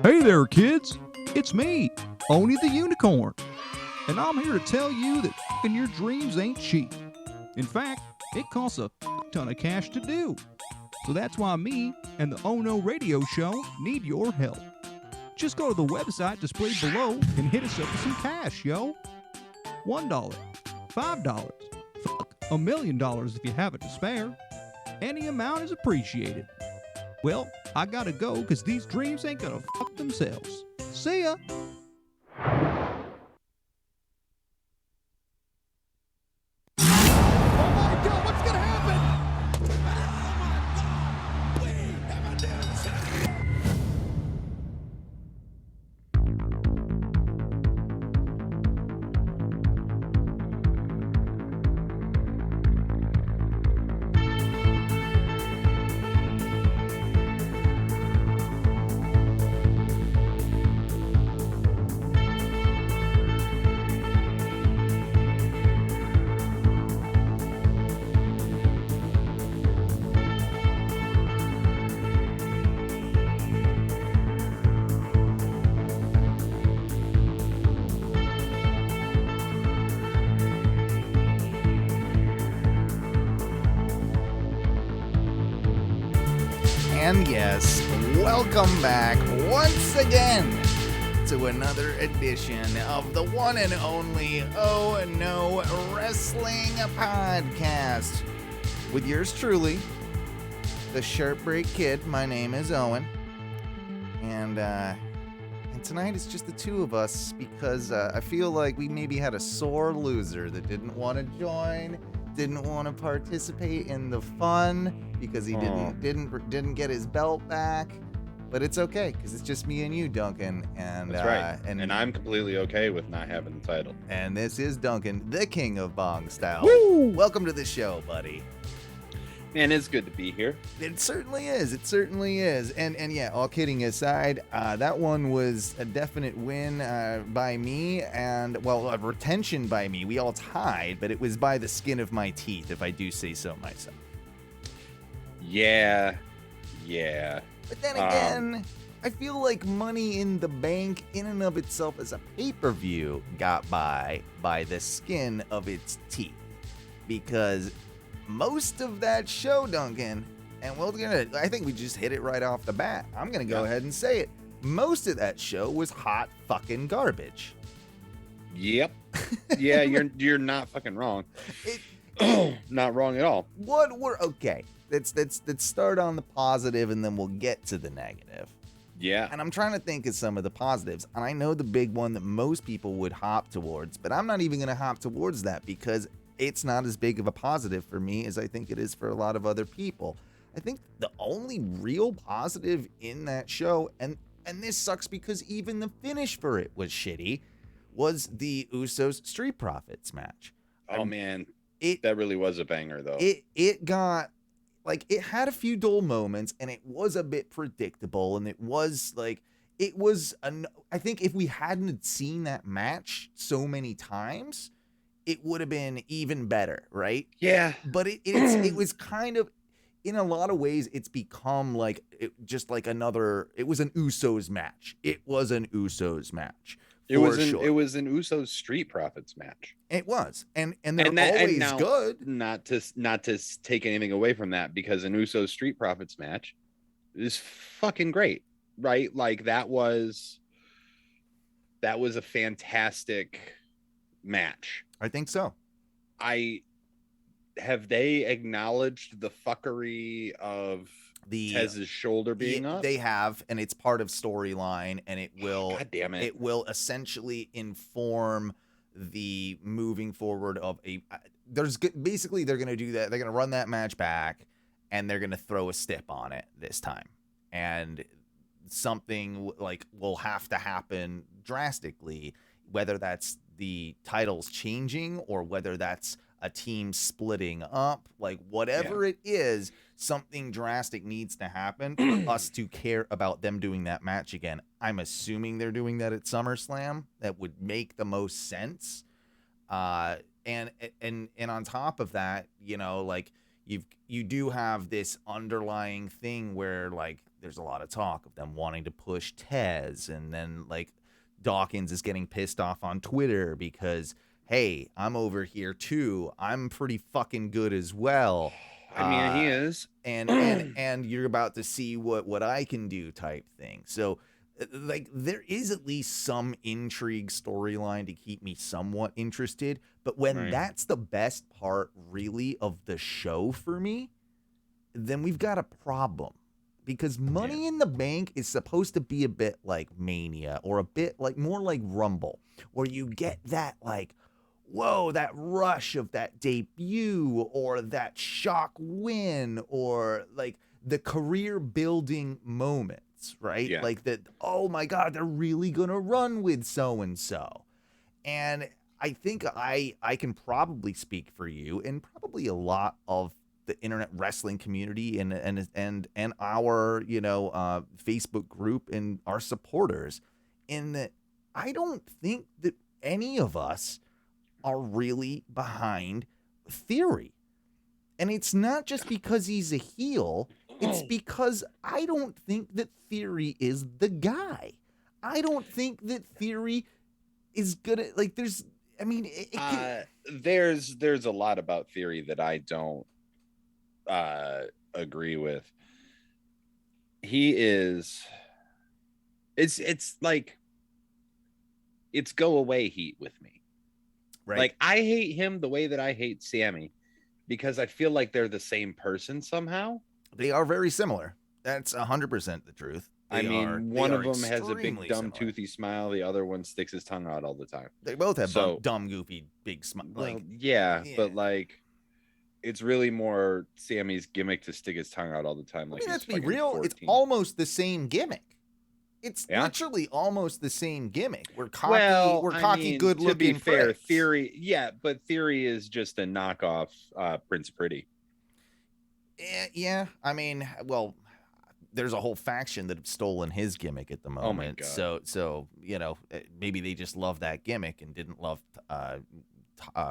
Hey there, kids. It's me, Oni the Unicorn. And I'm here to tell you that f***ing your dreams ain't cheap. In fact, it costs a ton of cash to do. So that's why me and the Ohno radio show need your help. Just go to the website displayed below and hit us up with some cash, yo. $1, $5, $1 million if you have it to spare. Any amount is appreciated. Well, I gotta go because these dreams ain't gonna fuck themselves. See ya! And yes, welcome back once again to another edition of the one and only Ohno Wrestling Podcast with yours truly, the Shirt Break Kid. My name is Owen, and tonight it's just the two of us because I feel like we maybe had a sore loser that didn't want to join, didn't want to participate in the fun because he didn't get his belt back. But it's okay because it's just me and you, Duncan. And that's right. And I'm completely okay with not having the title. And this is Duncan, the king of Bong Style. Woo! Welcome to the show, buddy. Man, it's good to be here. It certainly is. It certainly is. And yeah, all kidding aside, that one was a definite win by me, and well, a retention by me. We all tied, but it was by the skin of my teeth, if I do say so myself. Yeah. But then again, I feel like Money in the Bank, in and of itself as a pay-per-view, got by the skin of its teeth, because most of that show, Duncan, and I think we just hit it right off the bat. I'm gonna go ahead and say it. Most of that show was hot fucking garbage. Yep. Yeah, you're not fucking wrong. Not wrong at all. Okay. Let's start on the positive and then we'll get to the negative. Yeah. And I'm trying to think of some of the positives. And I know the big one that most people would hop towards, but I'm not even gonna hop towards that because it's not as big of a positive for me as I think it is for a lot of other people. I think the only real positive in that show, and this sucks because even the finish for it was shitty, was the Usos Street Profits match. Man, that really was a banger though. It got, like, it had a few dull moments and it was a bit predictable, and it was like, I think if we hadn't seen that match so many times, it would have been even better, right? Yeah. But it was kind of, in a lot of ways, it's become like, it was an Usos match. It was an Usos match. It was an Usos Street Profits match. It was. And they're always good. Not to take anything away from that, because an Usos Street Profits match is fucking great, right? Like that was a fantastic match. I think so. Have they acknowledged the fuckery of Tez's shoulder being up? They have, and it's part of storyline, and it will. God damn it! It will essentially inform the moving forward of a. Basically they're gonna do that. They're gonna run that match back, and they're gonna throw a stip on it this time, and something like will have to happen drastically, whether that's the titles changing or whether that's a team splitting up, like whatever it is, something drastic needs to happen for us to care about them doing that match again. I'm assuming they're doing that at SummerSlam. That would make the most sense. And on top of that, you know, like you do have this underlying thing where like there's a lot of talk of them wanting to push Tez, and then like Dawkins is getting pissed off on Twitter because, hey, I'm over here too. I'm pretty fucking good as well. I mean, he is. And you're about to see what I can do type thing. So like there is at least some intrigue storyline to keep me somewhat interested. But when that's the best part really of the show for me, then we've got a problem. Because Money in the Bank is supposed to be a bit like Mania, or a bit like more like Rumble, where you get that like, whoa, that rush of that debut, or that shock win, or like the career building moments, right? Yeah. Like that, oh my God, they're really gonna run with so and so. And I think I can probably speak for you, and probably a lot of the internet wrestling community and our Facebook group and our supporters, in that I don't think that any of us are really behind Theory. And it's not just because he's a heel, it's because I don't think that Theory is the guy. I don't think that Theory is gonna like there's a lot about Theory that I don't agree with. He is it's like it's go away heat with me, right? Like I hate him the way that I hate Sammy, because I feel like they're the same person somehow. They are very similar. That's 100% the truth. I mean, one of them has a big dumb toothy smile, the other one sticks his tongue out all the time. They both have dumb goofy big smile. Well, yeah, but like it's really more Sammy's gimmick to stick his tongue out all the time. Like, let's be real. 14. It's almost the same gimmick. It's literally almost the same gimmick. We're cocky, good looking. To be fair, Theory, but Theory is just a knockoff Prince Pretty. Yeah, I mean, well, there's a whole faction that have stolen his gimmick at the moment. Oh my God. So maybe they just love that gimmick and didn't love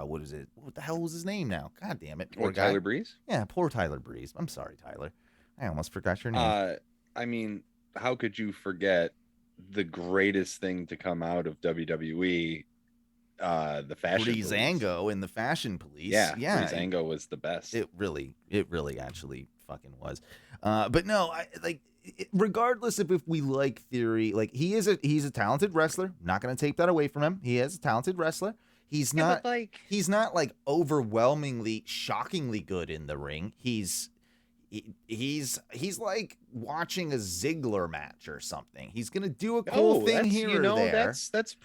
what is it? What the hell was his name now? God damn it. Poor Tyler Breeze? Yeah, poor Tyler Breeze. I'm sorry, Tyler. I almost forgot your name. I mean, how could you forget the greatest thing to come out of WWE? The Fashion Breezango in the Fashion Police. Yeah. Breezango was the best. It really actually fucking was. But no, regardless of if we like Theory, like he's a talented wrestler. Not going to take that away from him. He is a talented wrestler. He's not like overwhelmingly, shockingly good in the ring. He's like watching a Ziggler match or something. He's gonna do a cool thing here or there. That's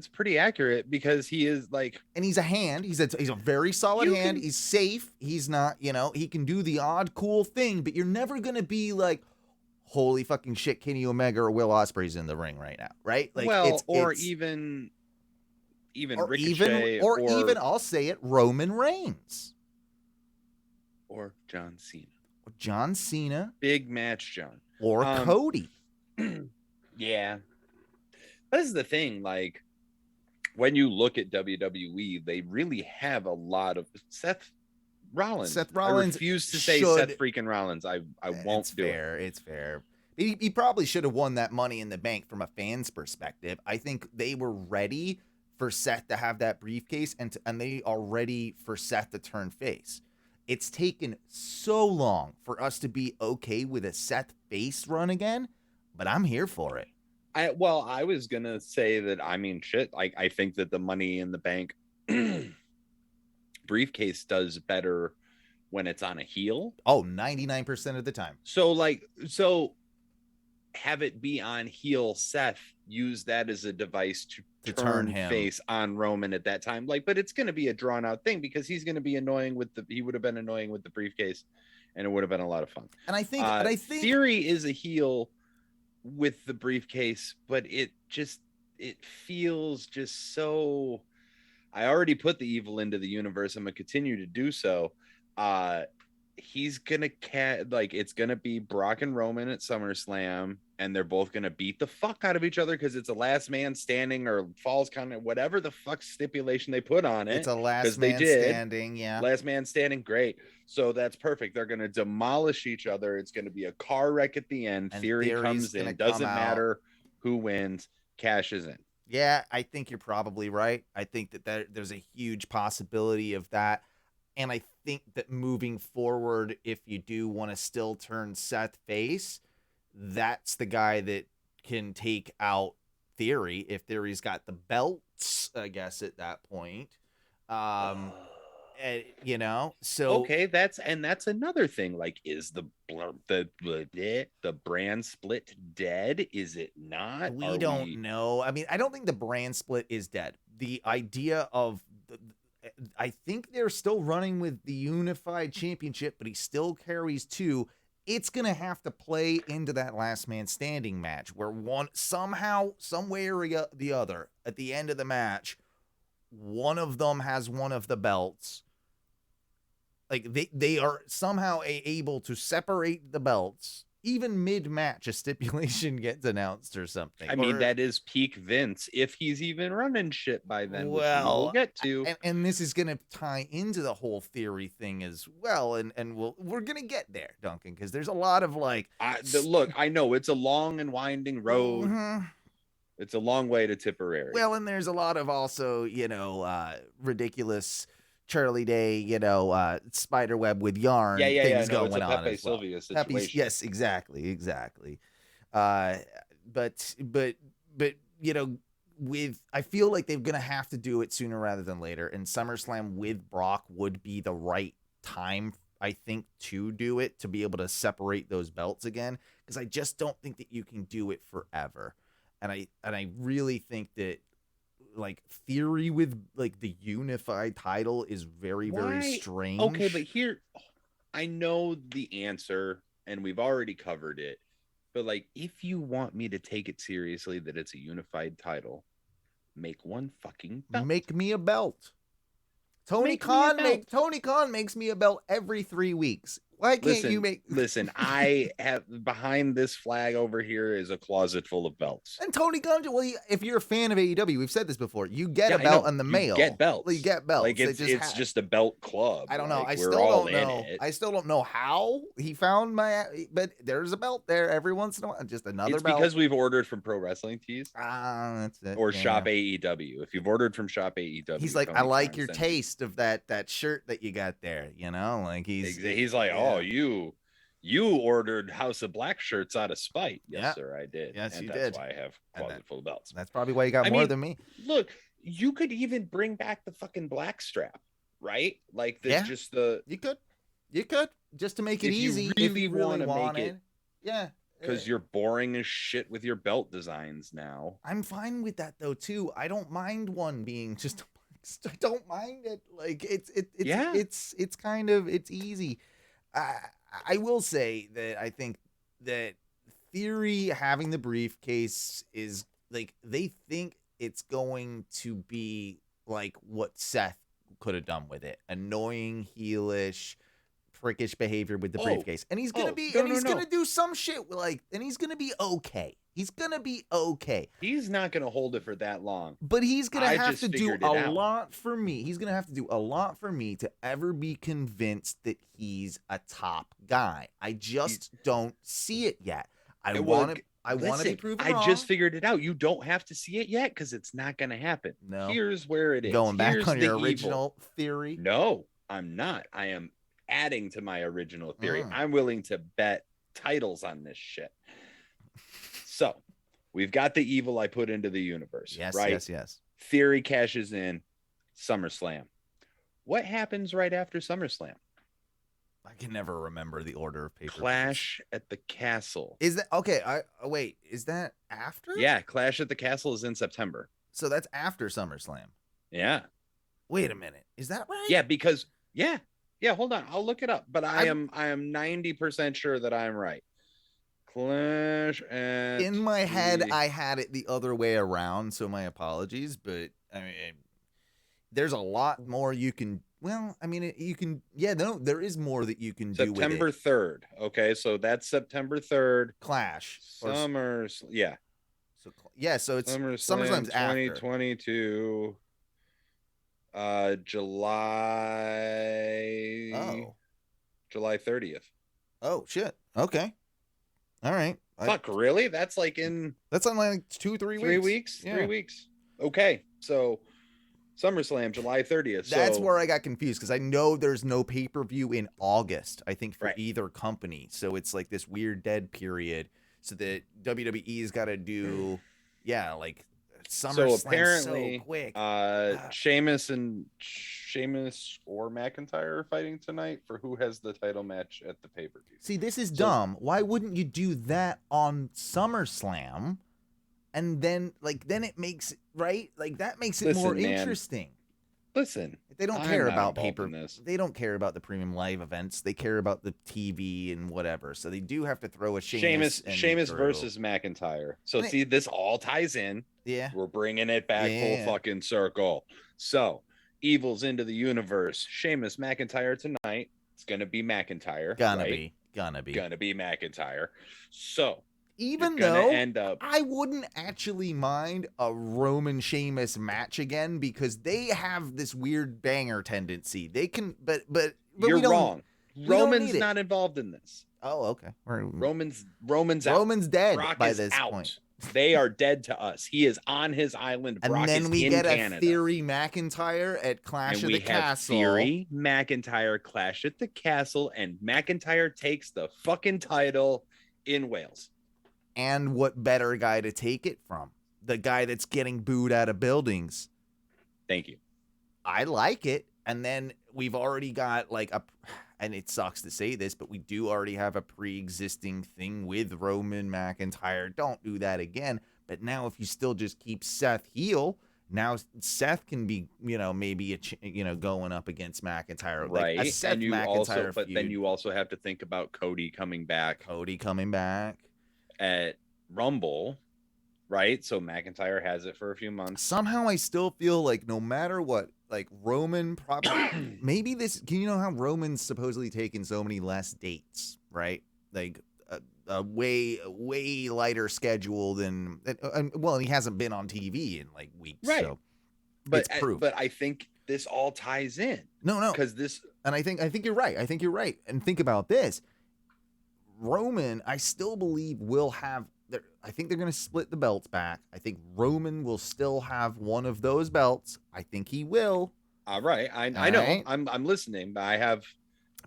pretty accurate, because he is like, and he's a hand. He's a very solid hand. He's safe. He's not, he can do the odd cool thing, but you're never gonna be like, holy fucking shit, Kenny Omega or Will Ospreay's in the ring right now, right? Like, even Ricochet, or even I'll say it, Roman Reigns. Or John Cena. Big match John. Or Cody. Yeah. This is the thing. Like, when you look at WWE, they really have a lot of Seth Rollins. I refuse to say Seth freaking Rollins. I won't do it. It's fair. He probably should have won that Money in the Bank from a fan's perspective. I think they were ready for Seth to have that briefcase, and they are ready for Seth to turn face. It's taken so long for us to be okay with a Seth face run again, but I'm here for it. I was gonna say that, I mean, shit, I think that the Money in the Bank briefcase does better when it's on a heel. 99% of the time. So have it be on heel Seth, use that as a device to turn him face on Roman at that time. But it's going to be a drawn out thing, because he's going to be annoying he would have been annoying with the briefcase, and it would have been a lot of fun. And I think Theory is a heel with the briefcase, but it feels just so, I already put the evil into the universe. I'm going to continue to do so. he's gonna it's gonna be Brock and Roman at SummerSlam, and they're both gonna beat the fuck out of each other because it's a last man standing or falls kind of whatever the fuck stipulation they put on it. It's a last man standing, yeah. Last man standing, great. So that's perfect. They're gonna demolish each other. It's gonna be a car wreck at the end. And Theory comes in. Doesn't matter who wins, cashes in. Yeah, I think you're probably right. I think that there's a huge possibility of that. And I think that moving forward, if you do want to still turn Seth face, that's the guy that can take out Theory if Theory's got the belts, I guess, at that point. You know, so okay, that's another thing. Like, is the brand split dead? Is it not? We don't know. I mean, I don't think the brand split is dead. The idea of I think they're still running with the unified championship, but he still carries two. It's going to have to play into that last man standing match where one somehow, some way or the other, at the end of the match, one of them has one of the belts. Like they are somehow able to separate the belts. Even mid-match, a stipulation gets announced or something. I mean, that is peak Vince, if he's even running shit by then. Well, we'll get to. And this is going to tie into the whole Theory thing as well. And we're going to get there, Duncan, because there's a lot of like... look, I know it's a long and winding road. Mm-hmm. It's a long way to Tipperary. Well, and there's a lot of also, ridiculous... Charlie Day, spider web with yarn things going it's a on Pepe as well. Sylvia situation. Yes, exactly. But I feel like they're gonna have to do it sooner rather than later. And SummerSlam with Brock would be the right time, I think, to do it, to be able to separate those belts again. Because I just don't think that you can do it forever. And I really think that, like, Theory with like the unified title is very strange. Okay, but here I know the answer and we've already covered it, but like, if you want me to take it seriously that it's a unified title, make one fucking belt. Make me a belt. Tony Khan makes me a belt every 3 weeks. Why can't you make... Listen, I have... Behind this flag over here is a closet full of belts. And Tony Khan... Well, if you're a fan of AEW, we've said this before, you get a belt in the mail. You get belts. You get belts. Like, it's just a belt club. I don't know. Like, I still don't know. I still don't know how he found my... But there's a belt there every once in a while. Just another belt. It's because we've ordered from Pro Wrestling Tees. That's it. Or Shop AEW. If you've ordered from Shop AEW... He's like, I like your taste of that shirt that you got there, Like, he's like, oh, you ordered House of Black shirts out of spite. Yes, sir, I did. Yes, and you that's did. Why I have a closet full of belts. That's probably why you got more than me. Look, you could even bring back the fucking black strap, right? Like, just the... You could. Just to make it easy if you really want it. Yeah. Because you're boring as shit with your belt designs now. I'm fine with that, though, too. I don't mind one being just... I don't mind it. Like, it's kind of... It's easy. I will say that I think that Theory having the briefcase is like, they think it's going to be like what Seth could have done with it. Annoying, heelish, prickish behavior with the briefcase. And he's going to be, going to do some shit and he's going to be okay. He's going to be okay. He's not going to hold it for that long. But he's going to have to do a lot for me. He's going to have to do a lot for me to ever be convinced that he's a top guy. I just don't see it yet. I want to be proven wrong. I just figured it out. You don't have to see it yet because it's not going to happen. No. Here's where it is. Going back on your original theory? No, I'm not. I am adding to my original theory. I'm willing to bet titles on this shit. So, we've got the evil I put into the universe, right? Yes. Theory cashes in SummerSlam. What happens right after SummerSlam? I can never remember the order of pay-per-views. Clash at the Castle. Is that okay? Wait, is that after? Yeah, Clash at the Castle is in September. So that's after SummerSlam. Yeah. Wait a minute. Is that right? Yeah, because yeah, hold on. I'll look it up, but I am 90% sure that I'm right. Clash at in my head, I had it the other way around, so my apologies. But I mean, there's a lot more you can Well, I mean, you can. Yeah, no, there is more that you can do with September it. 3rd. Okay, so that's September 3rd. Clash. Summers, yeah. So yeah, so it's SummerSlam's after 2022. July. July 30th. Oh shit. Okay. All right. Fuck, really? That's like that's on like 2-3 weeks. 3 weeks. Yeah. 3 weeks. Okay, so SummerSlam, July 30th. That's where I got confused because I know there's no pay-per-view in August, I think, for Right. either company. So it's like this weird dead period. So that WWE's got to do, like SummerSlam apparently, so quick. Sheamus or McIntyre are fighting tonight for who has the title match at the pay-per-view. See, this is dumb. Why wouldn't you do that on SummerSlam? And then it makes it right. Like that makes it more interesting. Listen, they don't care about They don't care about the premium live events. They care about the TV and whatever. So they do have to throw a Sheamus versus McIntyre. So see, this all ties in. Yeah, we're bringing it back full fucking circle. So Evil's into the universe. Sheamus McIntyre tonight. It's gonna be McIntyre. Gonna be McIntyre. So. Even though I wouldn't actually mind a Roman Sheamus match again because they have this weird banger tendency. They can, but you're wrong. Roman's not involved in this. Oh, okay. Roman's dead Brock by is this out. point. They are dead to us. He is on his island. Brock and then is we in get Canada. a Theory McIntyre at Clash of the Castle. Theory McIntyre Clash at the Castle, and McIntyre takes the fucking title in Wales. And what better guy to take it from? The guy that's getting booed out of buildings. Thank you. I like it. And then we've already got and it sucks to say this, but we do already have a pre-existing thing with Roman McIntyre. Don't do that again. But now if you still just keep Seth heel, now Seth can be, maybe going up against McIntyre, right? Like a Seth McIntyre but then you also have to think about Cody coming back. At Rumble, right? So McIntyre has it for a few months. Somehow I still feel like no matter what, like Roman probably maybe this. Can you know how Roman's supposedly taken so many less dates, right? Like a way lighter schedule than well, he hasn't been on TV in like weeks, right? So but I think this all ties in. No, because this, and I think you're right. And think about this. Roman, I still believe will have. I think they're going to split the belts back. I think Roman will still have one of those belts. I think he will. All right, I know. Right? I'm listening, but I have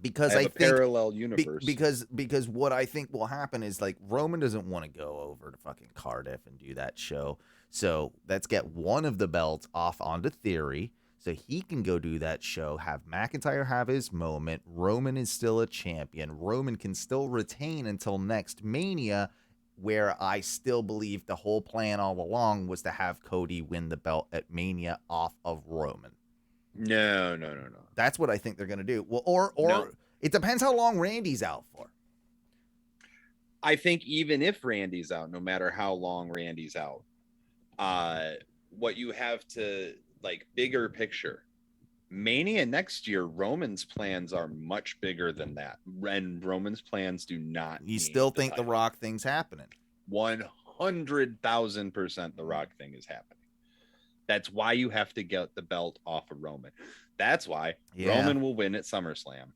a parallel universe. Because what I think will happen is like Roman doesn't want to go over to fucking Cardiff and do that show. So let's get one of the belts off onto Theory. So he can go do that show, have McIntyre have his moment. Roman is still a champion. Roman can still retain until next Mania, where I still believe the whole plan all along was to have Cody win the belt at Mania off of Roman. No. That's what I think they're going to do. Well, or no. It depends how long Randy's out for. I think even if Randy's out, no matter how long Randy's out, what you have to... like bigger picture, Mania next year, Roman's plans are much bigger than that, and Roman's plans do not. You still think the Rock thing's happening? 100,000% the Rock thing is happening. That's why you have to get the belt off of Roman. That's why Roman will win at SummerSlam.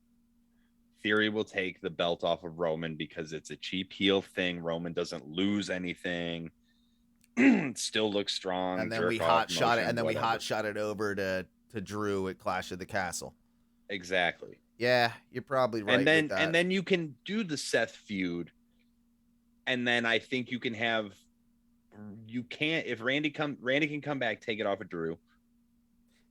Theory will take the belt off of Roman because it's a cheap heel thing. Roman doesn't lose anything. Still looks strong, and then we hot shot it, and then we hot shot it over to Drew at Clash of the Castle. Exactly. Yeah, you're probably right. And then you can do the Seth feud, and then I think you can have. You can't if Randy can come back, take it off of Drew.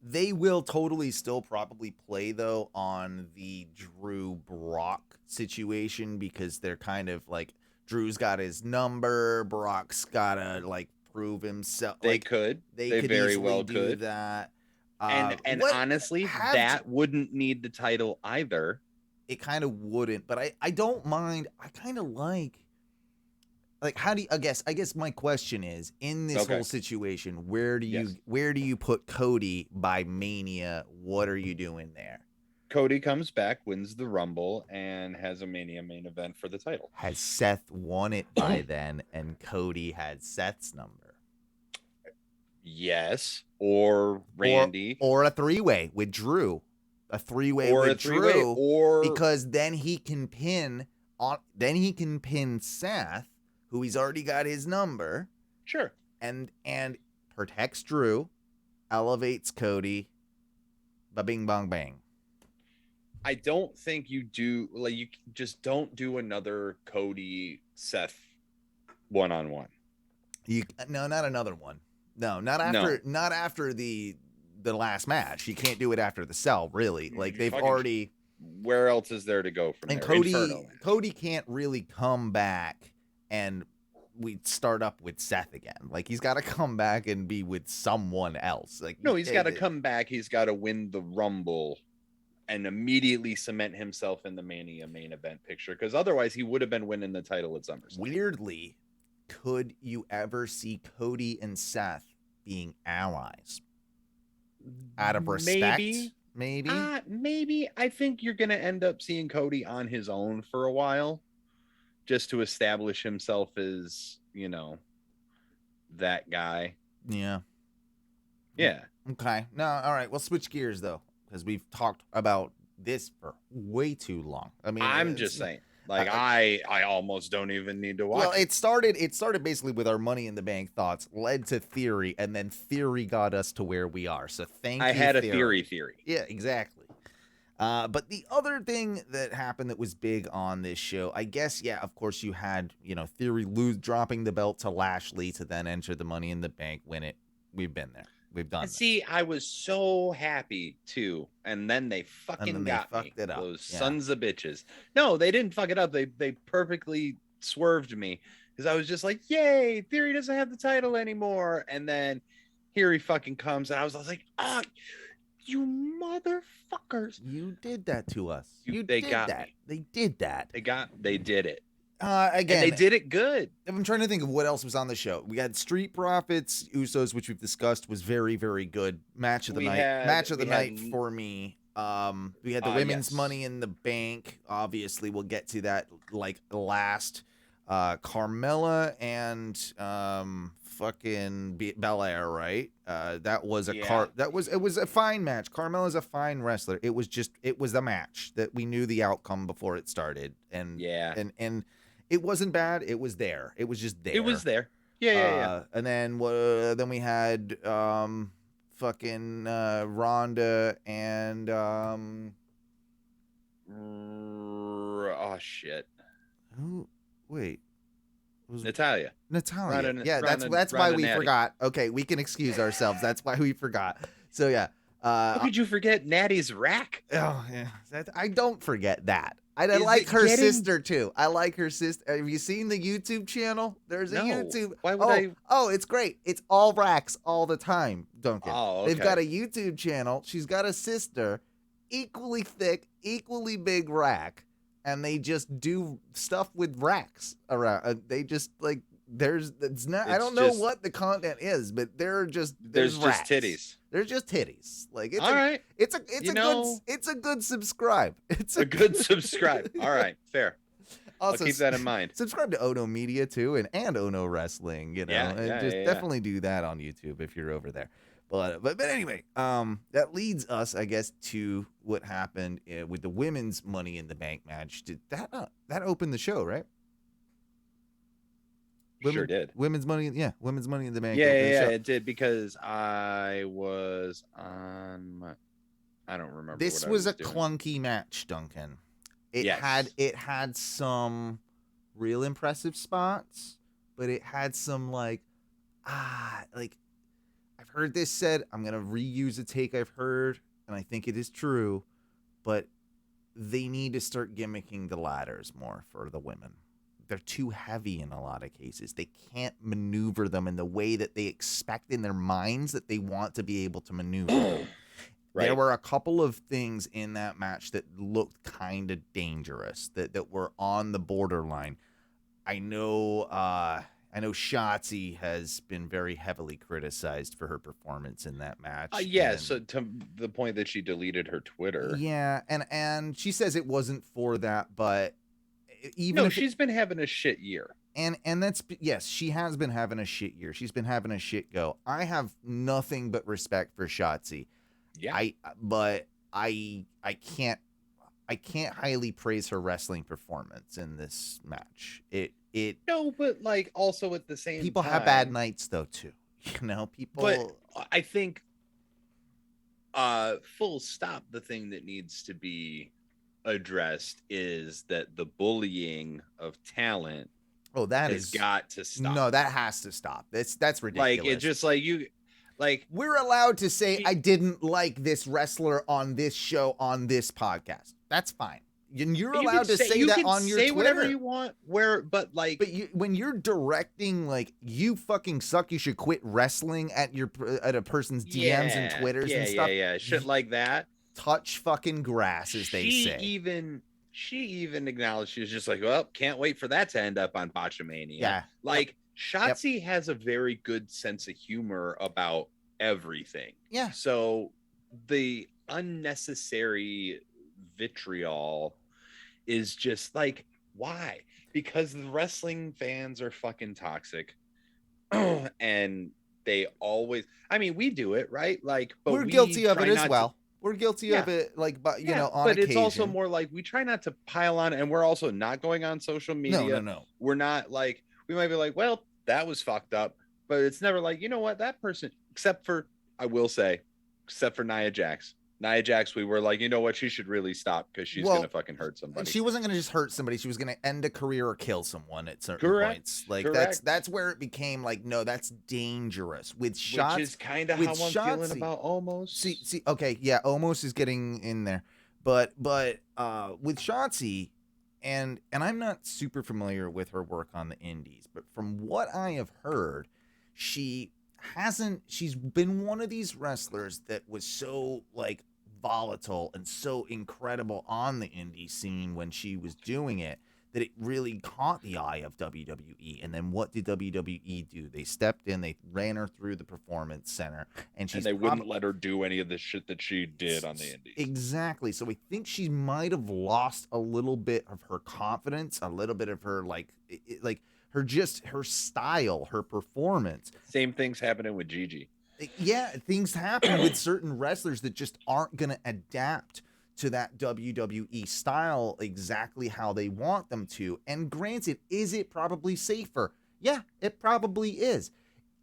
They will totally still probably play though on the Drew Brock situation because they're kind of like. Drew's got his number. Brock's gotta like prove himself. They could very well do that. And honestly, that wouldn't need the title either. It kind of wouldn't, but I don't mind. I kind of like like how do you, I guess my question is, in this Okay. whole situation, where do Yes. you put Cody by Mania? What are you doing there? Cody comes back, wins the Rumble, and has a Mania main event for the title. Has Seth won it by then, and Cody had Seth's number? Yes, or Randy, or a three-way with Drew, a three-way or with a three-way, Drew, or because then he can pin Seth, who he's already got his number, sure. and protects Drew, elevates Cody, ba-bing bong bang. I don't think you do, like, you just don't do another Cody Seth one-on-one. No, not another one. No, not after the last match. You can't do it after the cell, really. Like they've already. Where else is there to go from and there? Cody can't really come back and we start up with Seth again. Like he's got to come back and be with someone else. Like no, he's got to come back. He's got to win the Rumble and immediately cement himself in the Mania main event picture, because otherwise he would have been winning the title at SummerSlam. Weirdly, could you ever see Cody and Seth being allies? Out of respect? Maybe. Maybe. I think you're going to end up seeing Cody on his own for a while, just to establish himself as, that guy. Yeah. Yeah. Okay. No, all right. We'll switch gears, though, because we've talked about this for way too long. I mean, I'm just saying. Like I almost don't even need to watch. Well, it started basically with our Money in the Bank thoughts, led to theory, and then theory got us to where we are. So I had a theory. Yeah, exactly. But the other thing that happened that was big on this show, I guess, yeah, of course, you had Theory dropping the belt to Lashley to then enter the Money in the Bank, win it. We've been there. We've done. And see, I was so happy too, and then they fucking got me. It up. Those sons of bitches. No, they didn't fuck it up. They perfectly swerved me, because I was just like, "Yay! Theory doesn't have the title anymore." And then here he fucking comes, and I was like, "Ah, you motherfuckers! You did that to us. They did got that. me. They did that. They did it. Again, and they did it good. I'm trying to think of what else was on the show. We had Street Profits, Usos, which we've discussed was very, very good. Match of the night for me. We had the women's Money in the Bank. Obviously, we'll get to that like last. Carmella and fucking Belair, right? That was it was a fine match. Carmella's a fine wrestler. It was the match that we knew the outcome before it started, and it wasn't bad. It was there. It was just there. It was there. Yeah. And then we had fucking Ronda and oh shit. Who? Wait. Natalia. Ronda, yeah, that's why we forgot. Okay, we can excuse ourselves. That's why we forgot. So yeah. How could you forget Natty's rack? Oh yeah. I don't forget that. I like her sister too. I like her sister. Have you seen the YouTube channel? There's a YouTube. Why would I? Oh, it's great. It's all racks all the time, Duncan. Oh, okay. They've got a YouTube channel. She's got a sister, equally thick, equally big rack, and they just do stuff with racks around. They just like I don't know what the content is, but there's just titties. There's just titties. Like it's all right. It's a good subscribe. It's a good subscribe. All right, fair. Also, I'll keep that in mind. Subscribe to Ohno Media too, and Ohno Wrestling. Definitely do that on YouTube if you're over there. But anyway, that leads us, I guess, to what happened with the women's Money in the Bank match. Did that opened the show, right? Sure did. Women's Money in the Bank. Yeah, it did, because I was on I don't remember. This was a clunky match, Duncan. It had some real impressive spots, but it had some like I've heard this said. I'm gonna reuse a take I've heard, and I think it is true, but they need to start gimmicking the ladders more for the women. They're too heavy in a lot of cases. They can't maneuver them in the way that they expect in their minds that they want to be able to maneuver. Right. There were a couple of things in that match that looked kind of dangerous, that were on the borderline. Shotzi has been very heavily criticized for her performance in that match. Yeah, so to the point that she deleted her Twitter. Yeah, and she says it wasn't for that, but even if she's been having a shit year. And that's, yes, she has been having a shit year. She's been having a shit go. I have nothing but respect for Shotzi. Yeah. I can't highly praise her wrestling performance in this match. No, but like also at the same people time, have bad nights though too. People. But I think full stop, the thing that needs to be addressed is that the bullying of talent has got to stop. No, that has to stop. That's ridiculous. Like it's just like you like we're allowed to say I didn't like this wrestler on this show on this podcast. That's fine. You're allowed to say that on your Twitter. Say whatever you want. But when you're directing like you fucking suck, you should quit wrestling at a person's DMs and Twitters and stuff. Yeah, shit like that. Touch fucking grass, as they say. She even acknowledged, she was just like, well, can't wait for that to end up on Botchamania. Yeah. Like Shotzi has a very good sense of humor about everything. Yeah. So the unnecessary vitriol is just like, why? Because the wrestling fans are fucking toxic. And they always, I mean, we do it, right? Like, but we're guilty of it as well. We're guilty of it, like, but on occasion. It's also more like we try not to pile on, and we're also not going on social media. No. We're not like, we might be like, well, that was fucked up, but it's never like, you know what, that person, except for Nia Jax. Nia Jax, we were like, you know what, she should really stop because she's gonna fucking hurt somebody. She wasn't gonna just hurt somebody; she was gonna end a career or kill someone at certain points. Like that's where it became like, no, that's dangerous. With Shots, which is kind of how I'm feeling about Almost. See, okay, yeah, Almost is getting in there, but with Shotzi, and I'm not super familiar with her work on the indies, but from what I have heard, she's been one of these wrestlers that was so like volatile and so incredible on the indie scene when she was doing it that it really caught the eye of WWE. And then what did WWE do? They stepped in, they ran her through the performance center, and they wouldn't let her do any of the shit that she did on the indies. Exactly. So I think she might have lost a little bit of her confidence, a little bit of her her style, her performance. Same thing's happening with Gigi. Yeah, things happen with certain wrestlers that just aren't going to adapt to that WWE style exactly how they want them to. And granted, is it probably safer? Yeah, it probably is.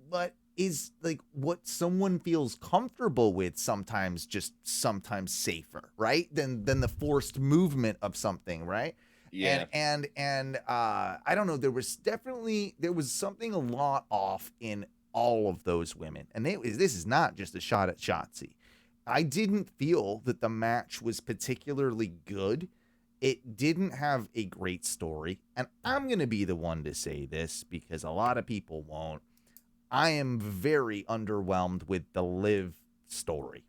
But is like what someone feels comfortable with sometimes safer, right? Than the forced movement of something, right? Yeah. And I don't know, there was something a lot off in all of those women. And this is not just a shot at Shotzi. I didn't feel that the match was particularly good. It didn't have a great story. And I'm going to be the one to say this because a lot of people won't. I am very underwhelmed with the Liv story.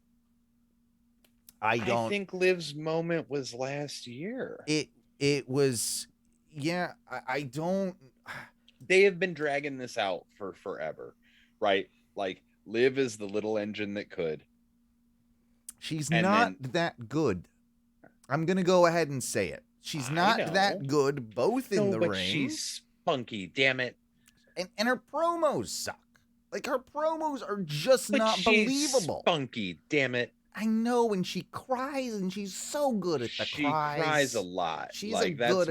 I think Liv's moment was last year. It was, yeah, I don't. They have been dragging this out for forever, right? Like, Liv is the little engine that could. She's not that good. I'm going to go ahead and say it. She's not that good, both in the ring. She's spunky, damn it. And her promos suck. Like, her promos are just not believable. Spunky, damn it. I know, and she cries, and she's so good at the cries. She cries a lot. She's like that's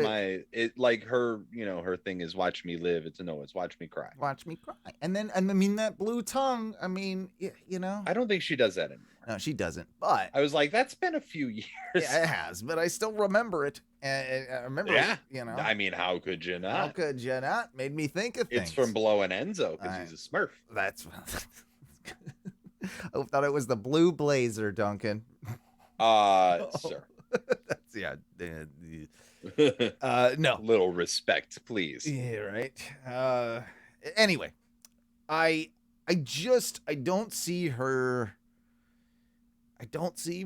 like her, her thing is watch me live. It's watch me cry. Watch me cry. And then, I mean, that blue tongue, I mean, I don't think she does that anymore. No, she doesn't. But I was like, that's been a few years. Yeah, it has, but I still remember it. And I remember it, I mean, how could you not? How could you not? Made me think of things. It's from blowing Enzo because he's a Smurf. That's I thought it was the blue blazer, Duncan. Sir. That's no. Little respect, please. Yeah, right. Anyway, I don't see her. I don't see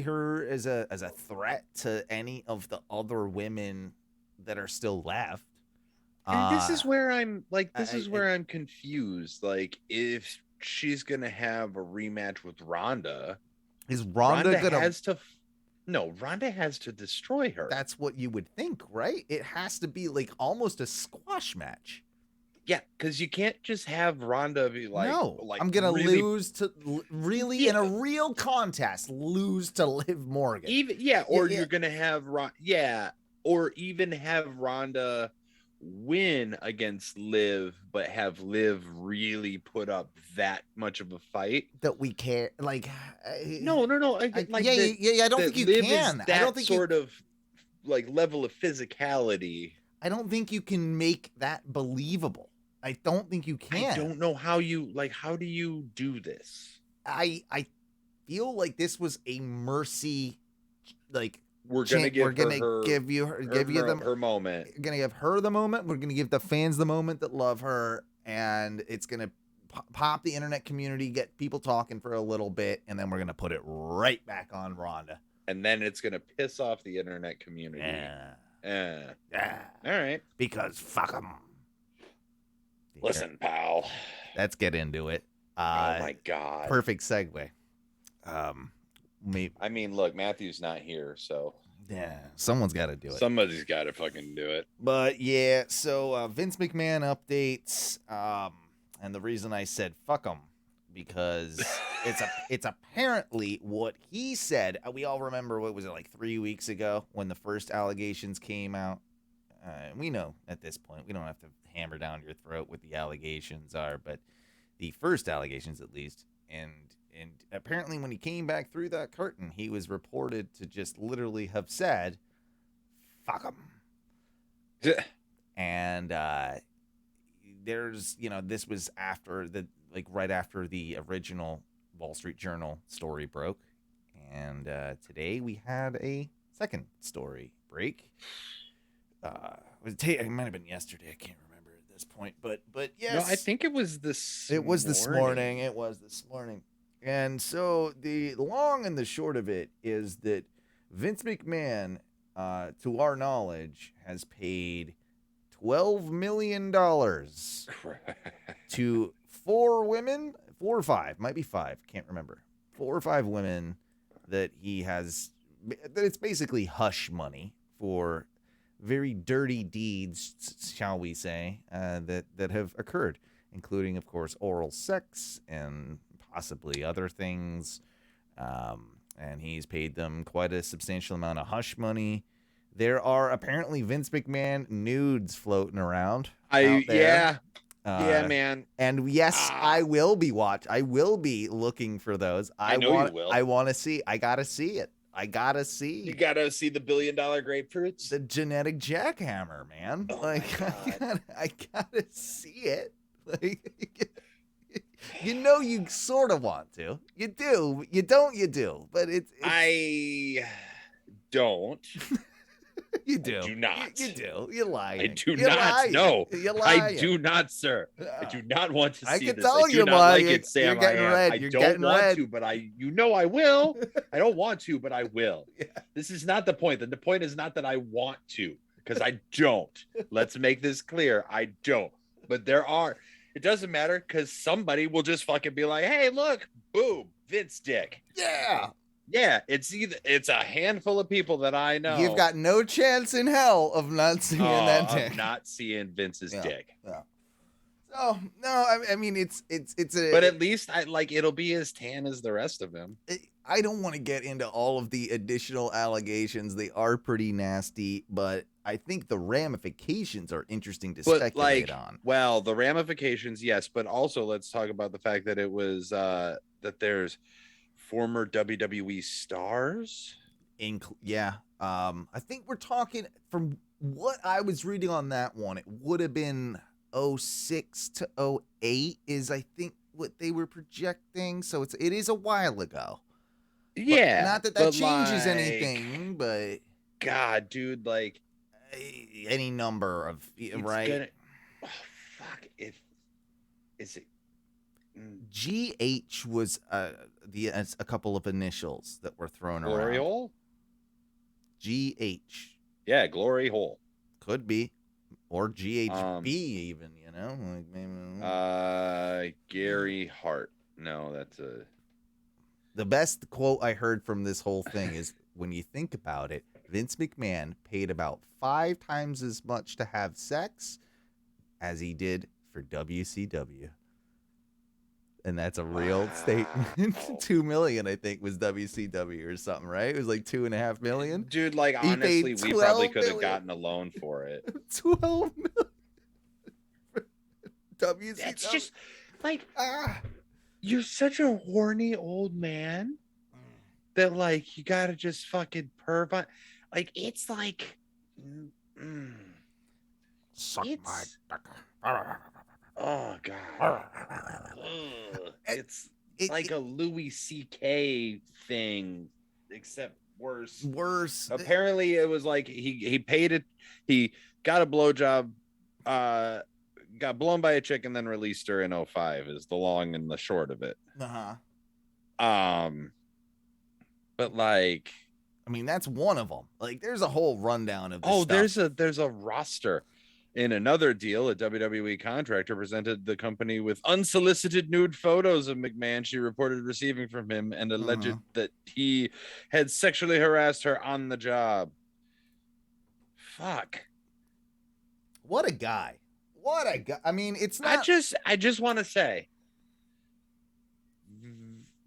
her as a threat to any of the other women that are still left. And this is where I'm like, I'm confused. Like, if she's gonna have a rematch with Ronda, is Ronda gonna? Ronda has to destroy her. That's what you would think, right? It has to be like almost a squash match. Yeah, because you can't just have Ronda be like, no, like I'm gonna really, lose to really in a real contest, lose to Liv Morgan. You're gonna have or even have Ronda win against Liv, but have Liv really put up that much of a fight that we care. Like, no. I don't think you Liv can. I don't think sort of like level of physicality. I don't think you can make that believable. I don't think you can. I don't know how how do you do this? I feel like this was a mercy, like we're gonna give her her moment. We're gonna give her the moment. We're gonna give the fans the moment that love her, and it's gonna pop the internet community, get people talking for a little bit, and then we're gonna put it right back on Ronda. And then it's gonna piss off the internet community. Yeah. All right. Because fuck them. Listen, pal. Let's get into it. Oh my god. Perfect segue. I mean, look, Matthew's not here, so yeah, someone's got to do it. Somebody's got to fucking do it. But yeah, so Vince McMahon updates, and the reason I said fuck him because it's apparently what he said. We all remember, what was it, like 3 weeks ago when the first allegations came out. We know at this point, we don't have to hammer down your throat what the allegations are, but the first allegations at least, and apparently when he came back through that curtain, he was reported to just literally have said, fuck him. And there's, this was after right after the original Wall Street Journal story broke. And today we had a second story break. It might have been yesterday. I can't remember at this point, but yes. No, I think it was this. It was this morning. It was this morning. And so the long and the short of it is that Vince McMahon, to our knowledge, has paid $12 million to 4 women, 4 or 5, might be 5, can't remember. 4 or 5 women that it's basically hush money for very dirty deeds, shall we say, that have occurred, including, of course, oral sex and possibly other things. And he's paid them quite a substantial amount of hush money. There are apparently Vince McMahon nudes floating around out there. Yeah, man. And yes, I will be looking for those. I know you will. I want to see. I gotta see it. I gotta see. You gotta see the $1 billion grapefruits. The genetic jackhammer, man. Oh I gotta see it. You sort of want to. You do. You don't. You do. But it's I don't. You do. I do not. You do. You're lying. I do not. No. You're lying. I do not, sir. I do not want to see this. I can tell you're lying. Like it, Sam. You're getting red. I don't want to, but I will. I don't want to, but I will. Yeah. This is not the point. The point is not that I want to, because I don't. Let's make this clear. I don't. But it doesn't matter, because somebody will just fucking be like, hey, look, boom, Vince dick. Yeah. Yeah, it's a handful of people that I know. You've got no chance in hell of not seeing that dick. Of not seeing Vince's dick. Yeah. So no, I mean it's a. But at least it'll be as tan as the rest of him. I don't want to get into all of the additional allegations. They are pretty nasty, but I think the ramifications are interesting to speculate on. Well, the ramifications, yes, but also let's talk about the fact that it was that there's former WWE stars. I think we're talking, from what I was reading on that one, it would have been 06 to 08 is I think what they were projecting. So it is a while ago. Yeah, but not that changes anything, but God, dude, any number of right. Is it? GH was a couple of initials that were thrown Glory around. Hole? GH. Yeah, Glory Hole. Could be. Or GHB even, you know? Like maybe. Gary Hart. No, that's a... The best quote I heard from this whole thing is, when you think about it, Vince McMahon paid about 5 times as much to have sex as he did for WCW. And that's a real statement. 2 million, I think, was WCW or something, right? It was like 2.5 million. Dude, like, He honestly, paid we probably 12 could have million. gotten a loan for it. 12 million. WCW. That's just, like, you're such a horny old man that, like, you gotta just fucking perv on. Like, it's like... Suck my dick. Oh, God. Ugh. It's like a Louis C.K. thing, except worse. Worse. Apparently, it was like he paid it. He got a blowjob, got blown by a chick, and then released her in 2005 is the long and the short of it. But like, I mean, that's one of them. Like, there's a whole rundown of this stuff. there's a roster. In another deal, a WWE contractor presented the company with unsolicited nude photos of McMahon she reported receiving from him and alleged that he had sexually harassed her on the job. Fuck. What a guy. What a guy. I mean, it's not... I just want to say,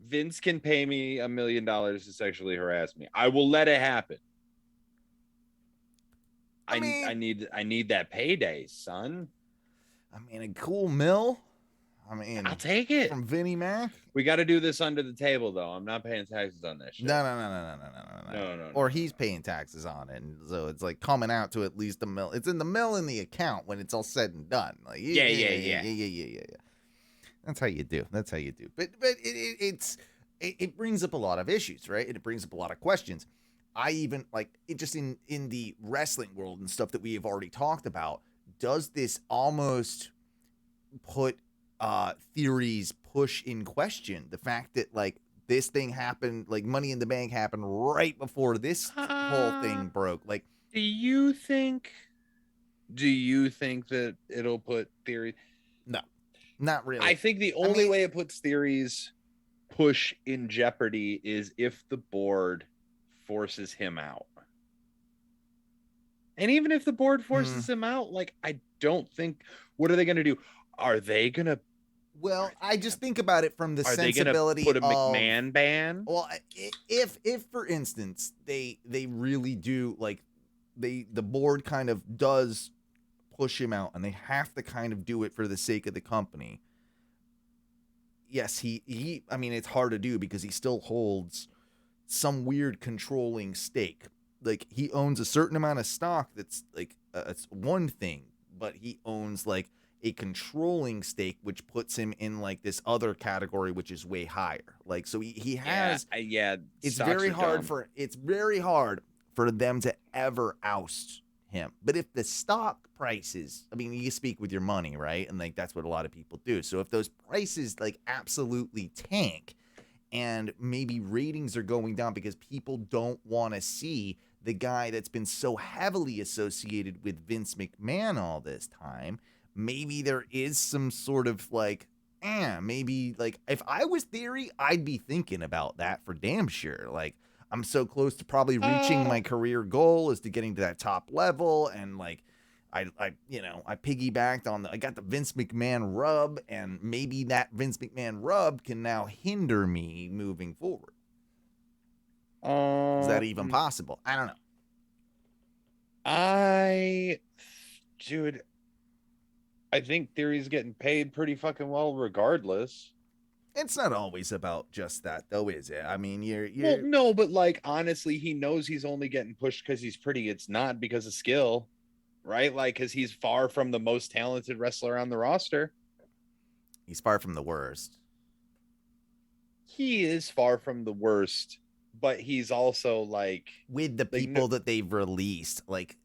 Vince can pay me $1 million to sexually harass me. I will let it happen. I need that payday, son. I mean, a cool mill. I mean, I'll take it from Vinnie Mac. We got to do this under the table, though. I'm not paying taxes on that shit. No. Or he's paying taxes on it, and so it's like coming out to at least $1 million. It's in the mill in the account when it's all said and done. Like, yeah. That's how you do. But it brings up a lot of issues, right? And it brings up a lot of questions. I even, like, it just in the wrestling world and stuff that we have already talked about, does this almost put theories push in question? The fact that, like, this thing happened, like Money in the Bank happened right before this whole thing broke. Like, do you think that it'll put theory? No, not really. I think the only way it puts theories push in jeopardy is if the board forces him out. And even if the board forces him out, like, I don't think, what are they going to do? Are they going to... Well, I just think about it from the sensibility put a McMahon ban? Well, if for instance, they really do, like, the board kind of does push him out and they have to kind of do it for the sake of the company. Yes, he I mean, it's hard to do because he still holds some weird controlling stake. Like, he owns a certain amount of stock that's like it's one thing, but he owns like a controlling stake, which puts him in like this other category, which is way higher. Like, so he has it's very hard for them to ever oust him. But if the stock prices, I mean, you speak with your money, right? And like, that's what a lot of people do. So if those prices like absolutely tank, and maybe ratings are going down because people don't want to see the guy that's been so heavily associated with Vince McMahon all this time, maybe there is some sort of like, maybe like, if I was Theory, I'd be thinking about that for damn sure. Like, I'm so close to probably reaching my career goal as to getting to that top level, and like, I piggybacked on I got the Vince McMahon rub, and maybe that Vince McMahon rub can now hinder me moving forward. Is that even possible? I don't know. I think Theory's getting paid pretty fucking well regardless. It's not always about just that, though, is it? I mean, you're... Well, no, but like, honestly, he knows he's only getting pushed because he's pretty. It's not because of skill. Right? Like, because he's far from the most talented wrestler on the roster. He's far from the worst. He is far from the worst, but he's also like... With the people that they've released, like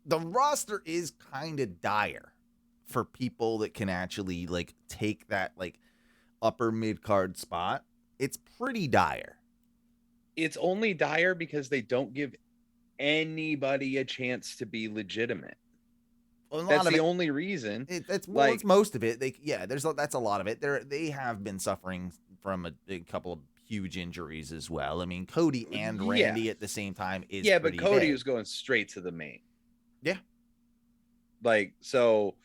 the roster is kind of dire for people that can actually, like, take that, like, upper mid-card spot. It's pretty dire. It's only dire because they don't give anybody a chance to be legitimate. Well, That's the only reason. It's like, most of it. That's a lot of it. They have been suffering from a couple of huge injuries as well. I mean, Cody and Randy at the same time is but Cody big. was going straight to the main. Yeah. Like, so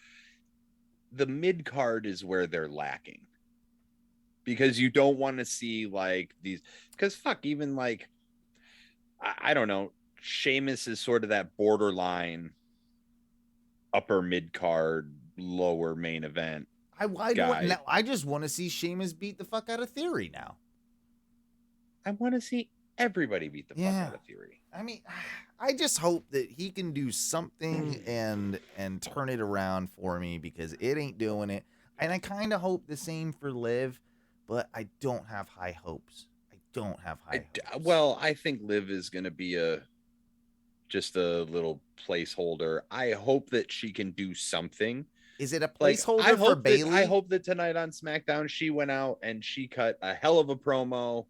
the mid card is where they're lacking, because you don't want to see like these, because even like, I don't know, Sheamus is sort of that borderline upper mid card, lower main event. I just want to see Sheamus beat the fuck out of Theory now. I want to see everybody beat the fuck out of Theory. I mean, I just hope that he can do something and turn it around for me, because it ain't doing it. And I kind of hope the same for Liv, but I don't have high hopes. Well, I think Liv is going to be just a little placeholder. I hope that she can do something. Is it a placeholder for Bayley? I hope that tonight on SmackDown she went out and she cut a hell of a promo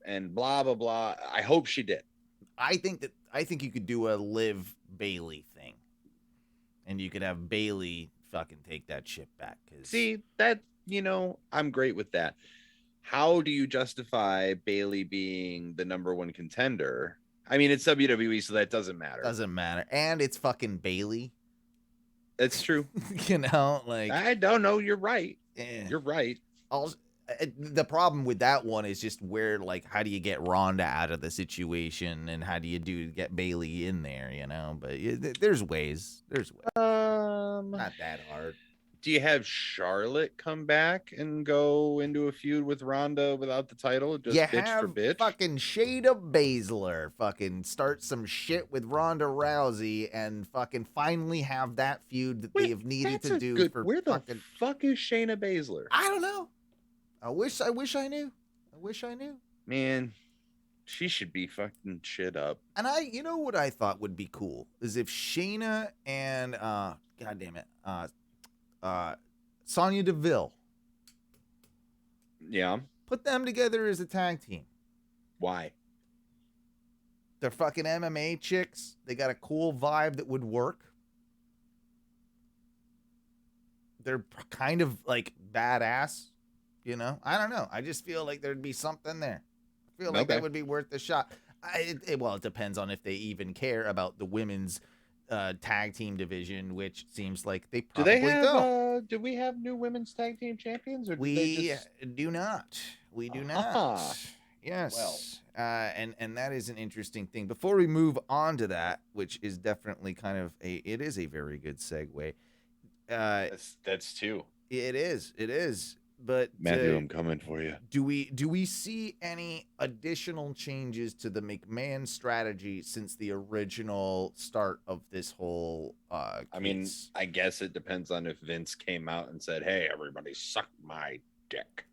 and blah blah blah. I hope she did. I think you could do a Liv Bayley thing, and you could have Bayley fucking take that shit back. See, that, I'm great with that. How do you justify Bayley being the number one contender? I mean, it's WWE, so that doesn't matter. And it's fucking Bayley. That's true. Like, I don't know. You're right. Yeah. You're right. The problem with that one is just where, like, how do you get Ronda out of the situation, and how do you get Bayley in there, But there's ways. Not that hard. Do you have Charlotte come back and go into a feud with Ronda without the title? Just bitch for bitch? Fucking Shayna Baszler fucking start some shit with Ronda Rousey and fucking finally have that feud that they have needed to do for Where the fuck is Shayna Baszler? I don't know. I wish I knew. Man, she should be fucking shit up. And what I thought would be cool is if Shayna and Sonya Deville. Yeah. Put them together as a tag team. Why? They're fucking MMA chicks. They got a cool vibe that would work. They're kind of like badass, I don't know. I just feel like there'd be something there. I feel like that would be worth the shot. It depends on if they even care about the women's tag team division, which seems like they probably don't. Do we have new women's tag team champions? Or we do not. We do not. Yes. Well. And that is an interesting thing. Before we move on to that, which is definitely it is a very good segue. That's two. It is. But Matthew, I'm coming for you. Do we see any additional changes to the McMahon strategy since the original start of this whole case? I mean, I guess it depends on if Vince came out and said, "Hey, everybody, suck my dick."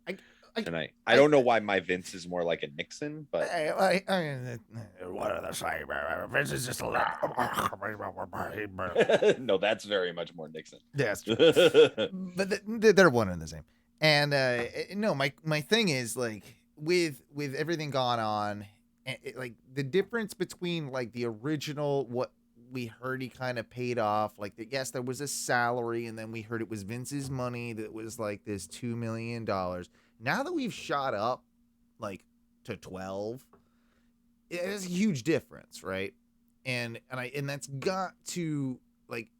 Tonight. I don't know why my Vince is more like a Nixon, but what are the same? Vince is just a no, that's very much more Nixon. Yes, but they're one and the same. And no, my thing is, like, with everything gone on, like the difference between like the original, what we heard he kind of paid off, like yes, there was a salary, and then we heard it was Vince's money that was like this $2 million. Now that we've shot up like to 12, it's a huge difference, right? And that's got to, like,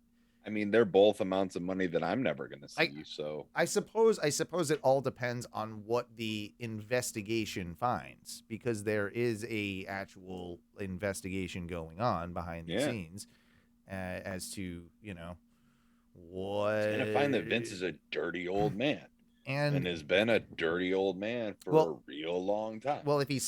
I mean, they're both amounts of money that I'm never going to see. So I suppose it all depends on what the investigation finds, because there is a actual investigation going on behind the scenes as to, what. It's going to find that Vince is a dirty old man. And has been a dirty old man for a real long time. Well, if he's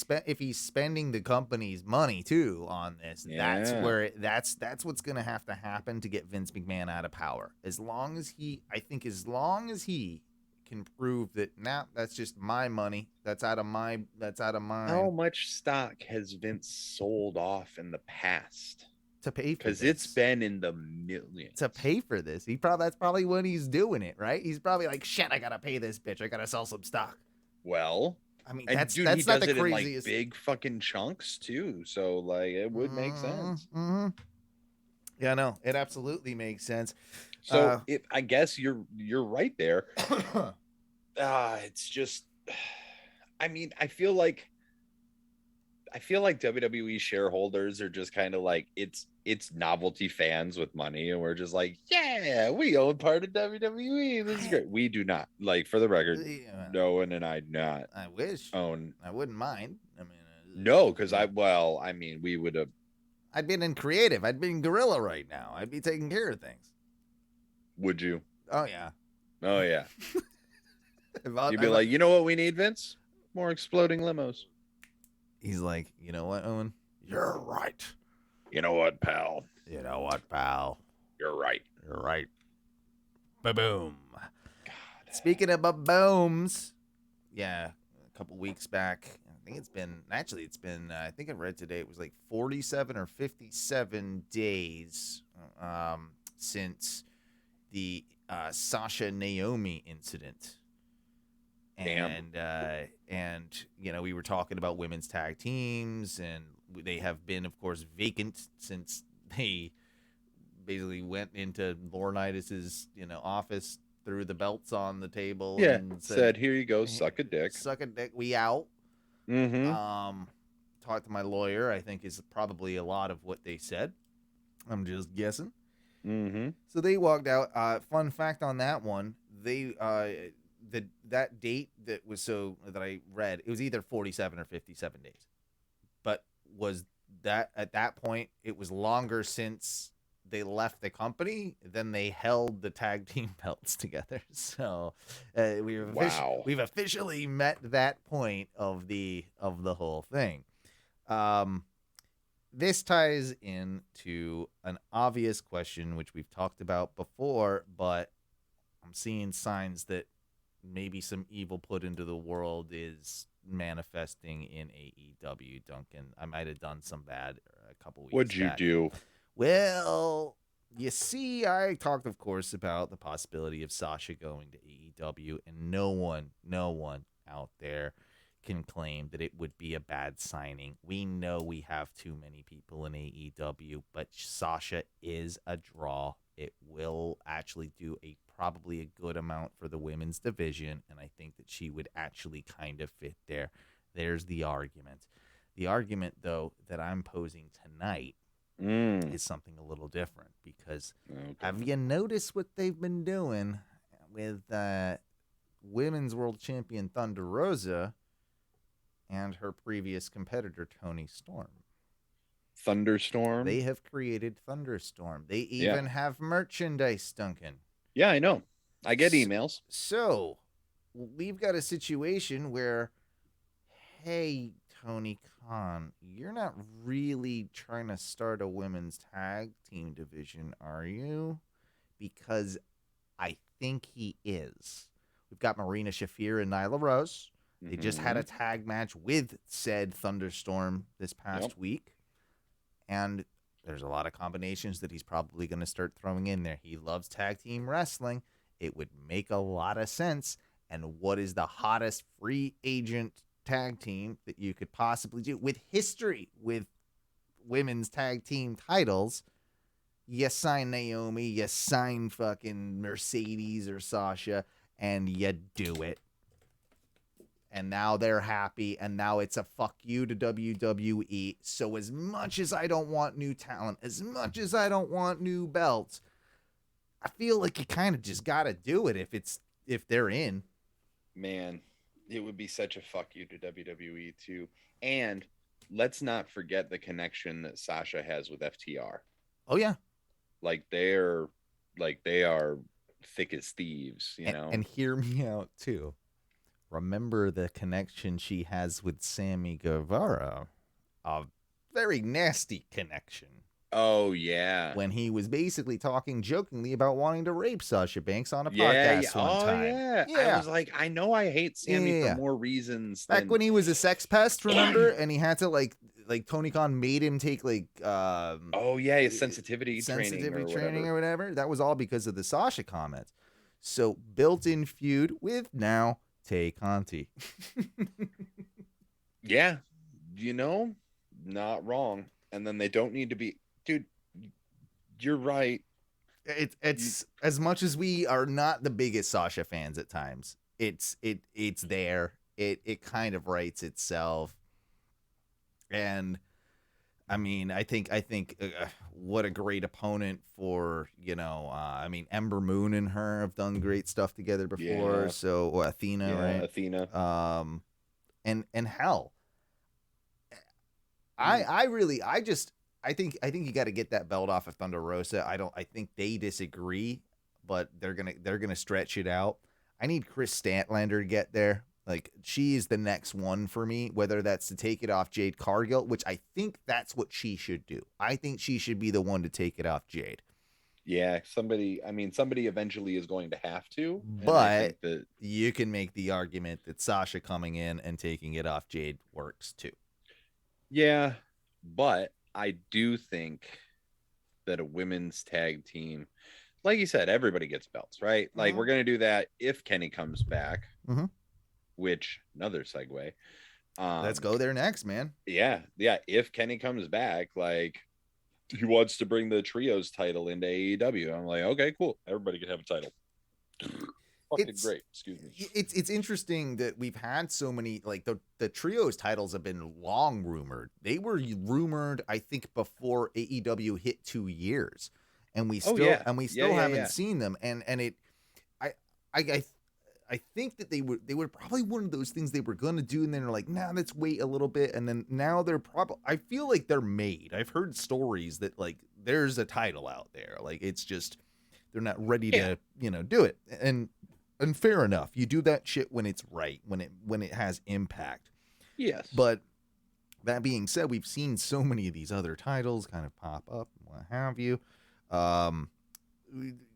spending the company's money too on this, that's where that's what's gonna have to happen to get Vince McMahon out of power. As long as he can prove that that's just my money, that's out of mine. How much stock has Vince sold off in the past? To pay for this. Because it's been in the millions. To pay for this. That's probably when he's doing it, right? He's probably like, shit, I gotta pay this bitch. I gotta sell some stock. Well, I mean, And that's dude, that's he not does the it in like craziest. big fucking chunks too. So like it would make sense. Mm-hmm. Yeah, no, it absolutely makes sense. So I guess you're right there. It's just, I mean, I feel like WWE shareholders are just kind of like it's novelty fans with money, and we're just like, yeah, we own part of WWE. This is great. We do not, like, for the record, Noah and I do not. I wish own. I wouldn't mind. I mean, No, because I mean, we would have. I'd been in creative. I'd be in Gorilla right now. I'd be taking care of things. Would you? Oh yeah. Oh yeah. You'd be like, you know what we need, Vince? More exploding limos. He's like, you know what, Owen? You're right. You know what, pal? You know what, pal? You're right. You're right. Ba-boom. God. Speaking of ba-booms, yeah, a couple weeks back, I think it's been, I think I read today, it was like 47 or 57 days since the Sasha Naomi incident. And you know, we were talking about women's tag teams, and they have been, of course, vacant since they basically went into Laurinaitis's, office, threw the belts on the table, and said, "Here you go, suck a dick, we out." Mm-hmm. Talked to my lawyer. I think is probably a lot of what they said. I'm just guessing. Mm-hmm. So they walked out. Fun fact on that one: they that date that I read, it was either 47 or 57 days, but was that at that point it was longer since they left the company than they held the tag team belts together. So we've officially met that point of the whole thing. This ties into an obvious question which we've talked about before, but I'm seeing signs that maybe some evil put into the world is manifesting in AEW. Duncan, I might have done some bad a couple weeks What'd you back. do? Well, you see, I talked, of course, about the possibility of Sasha going to AEW, and no one out there can claim that it would be a bad signing. We know we have too many people in AEW, but Sasha is a draw. It will actually do probably a good amount for the women's division, and I think that she would actually kind of fit there. There's the argument. The argument, though, that I'm posing tonight is something a little different, because have you noticed what they've been doing with women's world champion Thunder Rosa and her previous competitor Toni Storm? Thunderstorm? They have created Thunderstorm. They even have merchandise, Duncan. Yeah, I know. I get emails. So we've got a situation where, hey, Tony Khan, you're not really trying to start a women's tag team division, are you? Because I think he is. We've got Marina Shafir and Nyla Rose. They just had a tag match with said Thunderstorm this past week. And there's a lot of combinations that he's probably going to start throwing in there. He loves tag team wrestling. It would make a lot of sense. And what is the hottest free agent tag team that you could possibly do with history with women's tag team titles? You sign Naomi, you sign fucking Mercedes or Sasha, and you do it. And now they're happy, and now it's a fuck you to WWE. So as much as I don't want new talent, as much as I don't want new belts, I feel like you kind of just got to do it if they're in. Man, it would be such a fuck you to WWE too. And let's not forget the connection that Sasha has with FTR. Oh yeah. They are thick as thieves, you know. And hear me out too. Remember the connection she has with Sammy Guevara. A very nasty connection. Oh, yeah. When he was basically talking jokingly about wanting to rape Sasha Banks on a podcast one time. Yeah. I was like, I know I hate Sammy for more reasons. Back when he was a sex pest, remember? And he had to, like Tony Khan made him take, his sensitivity training or whatever. That was all because of the Sasha comments. So, built-in feud with now Tay Conti. Yeah, not wrong. And then they don't need to be, dude. You're right. It's as much as we are not the biggest Sasha fans at times. It's there. It kind of writes itself. And I mean, I think what a great opponent for, I mean, Ember Moon and her have done great stuff together before. Yeah. So Athena, right? Athena. And hell, I think you got to get that belt off of Thunder Rosa. I think they disagree, but they're gonna stretch it out. I need Chris Statlander to get there. Like, she is the next one for me, whether that's to take it off Jade Cargill, which I think that's what she should do. I think she should be the one to take it off Jade. Yeah, somebody eventually is going to have to. But you can make the argument that Sasha coming in and taking it off Jade works too. Yeah, but I do think that a women's tag team, like you said, everybody gets belts, right? Like, we're going to do that if Kenny comes back. Mm-hmm. Which, another segue. Let's go there next, man. Yeah. If Kenny comes back, like, he wants to bring the trios title into AEW. I'm like, okay, cool. Everybody can have a title. Fucking great. Excuse me. It's interesting that we've had so many, like, the trios titles have been long rumored. They were rumored, I think, before AEW hit 2 years, and we still haven't seen them. And I think that they were probably one of those things they were going to do, and then they're like, nah, let's wait a little bit. And then now they're probably, I feel like they're made. I've heard stories that, like, there's a title out there. Like, it's just, they're not ready to, do it. And fair enough. You do that shit when it's right, when it has impact. Yes. But that being said, we've seen so many of these other titles kind of pop up, what have you.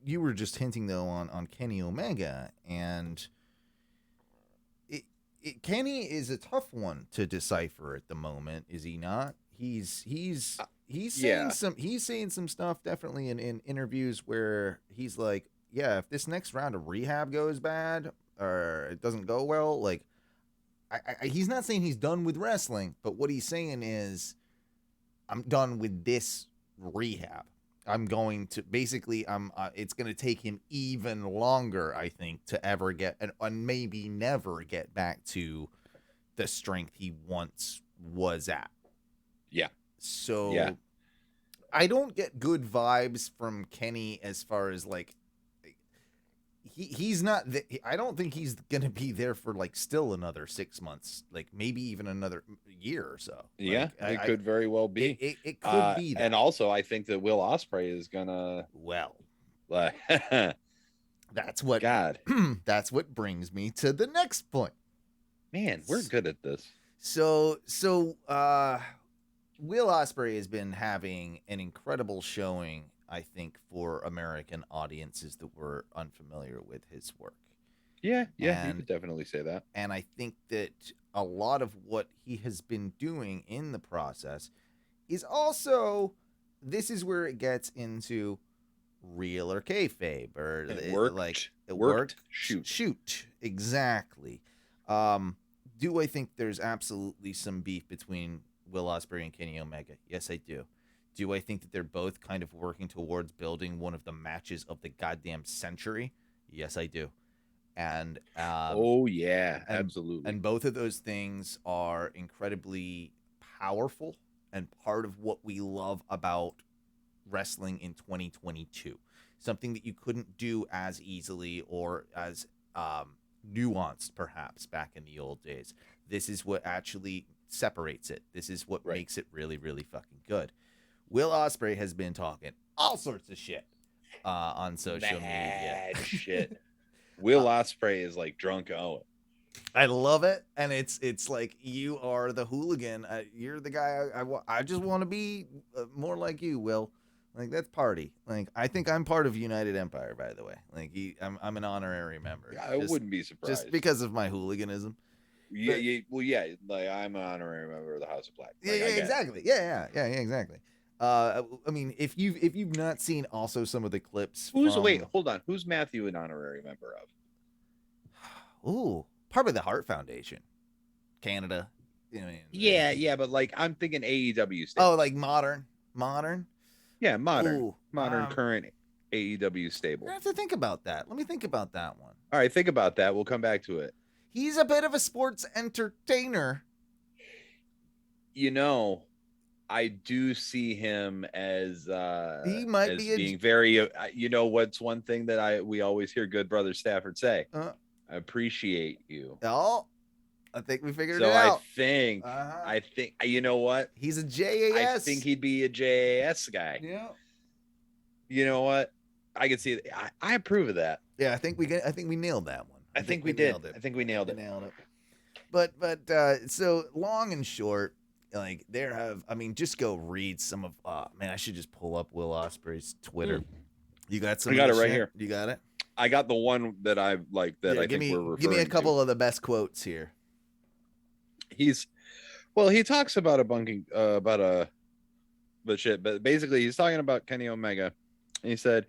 You were just hinting though on Kenny Omega, and Kenny is a tough one to decipher at the moment, is he not? He's saying some stuff definitely in interviews where he's like, yeah, if this next round of rehab goes bad or it doesn't go well, like, he's not saying he's done with wrestling, but what he's saying is, I'm done with this rehab. I'm going to basically, it's going to take him even longer, I think, to ever get and maybe never get back to the strength he once was at. Yeah. So yeah. I don't get good vibes from Kenny as far as, like, he's not, I don't think he's going to be there for, like, still another 6 months, like maybe even another year or so. Yeah, like, it could very well be. It could be that. And also, I think that Will Ospreay is going to, that's what brings me to the next point. Man, we're good at this. So Will Ospreay has been having an incredible showing, I think, for American audiences that were unfamiliar with his work. Yeah, you could definitely say that. And I think that a lot of what he has been doing in the process is also, this is where it gets into real or kayfabe, or it worked. Shoot. Exactly. Do I think there's absolutely some beef between Will Ospreay and Kenny Omega? Yes, I do. Do I think that they're both kind of working towards building one of the matches of the goddamn century? Yes, I do. And absolutely. And both of those things are incredibly powerful and part of what we love about wrestling in 2022. Something that you couldn't do as easily or as nuanced, perhaps, back in the old days. This is what actually separates it. This is what makes it really, really fucking good. Will Ospreay has been talking all sorts of shit on social media. Shit. Will Ospreay is like drunk Owen. I love it, and it's like, you are the hooligan. You're the guy I just want to be more like you, Will. Like, that's party. Like, I think I'm part of United Empire, by the way. Like, I'm an honorary member. Yeah, I wouldn't be surprised. Just because of my hooliganism. Yeah, like, I'm an honorary member of the House of Black. Like, exactly. Yeah, exactly. I mean, if you've not seen also some of the clips. Wait, hold on. Who's Matthew an honorary member of? Ooh, part of the Hart Foundation, Canada. Yeah, but like I'm thinking AEW stable. Oh, like modern. Yeah, modern. Ooh, Current AEW stable. I have to think about that. Let me think about that one. All right, think about that. We'll come back to it. He's a bit of a sports entertainer. I do see him as he might as be being very. What's one thing that we always hear good brother Stafford say? I appreciate you. Oh, I think we figured it out. I think you know what? He's a JAS. I think he'd be a JAS guy. Yeah. You know what? I can see it. I approve of that. Yeah, I think we nailed that one. I think we did. I think we nailed it. But so long and short, like just go read some of. I should just pull up Will Ospreay's Twitter. You got some? I got it right here. You got it. I got the one that I like that I think we're referring to. Give me a couple of the best quotes here. He talks about but basically he's talking about Kenny Omega. And he said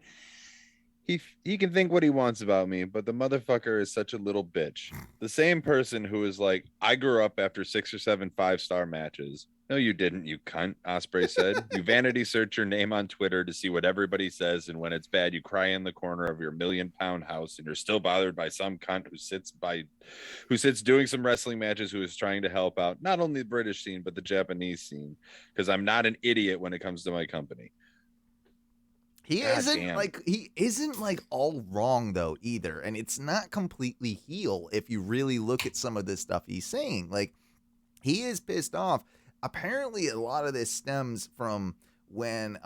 he can think what he wants about me, but the motherfucker is such a little bitch. The same person who is like, I grew up after 6 or 7 5-star matches. No, you didn't, you cunt, Ospreay said. You vanity search your name on Twitter to see what everybody says, and when it's bad, you cry in the corner of your $1 million house, and you're still bothered by some cunt who sits doing some wrestling matches, who is trying to help out not only the British scene but the Japanese scene, because I'm not an idiot when it comes to my company. He isn't like all wrong though either, and it's not completely heel if you really look at some of this stuff he's saying. Like, he is pissed off. Apparently, a lot of this stems from when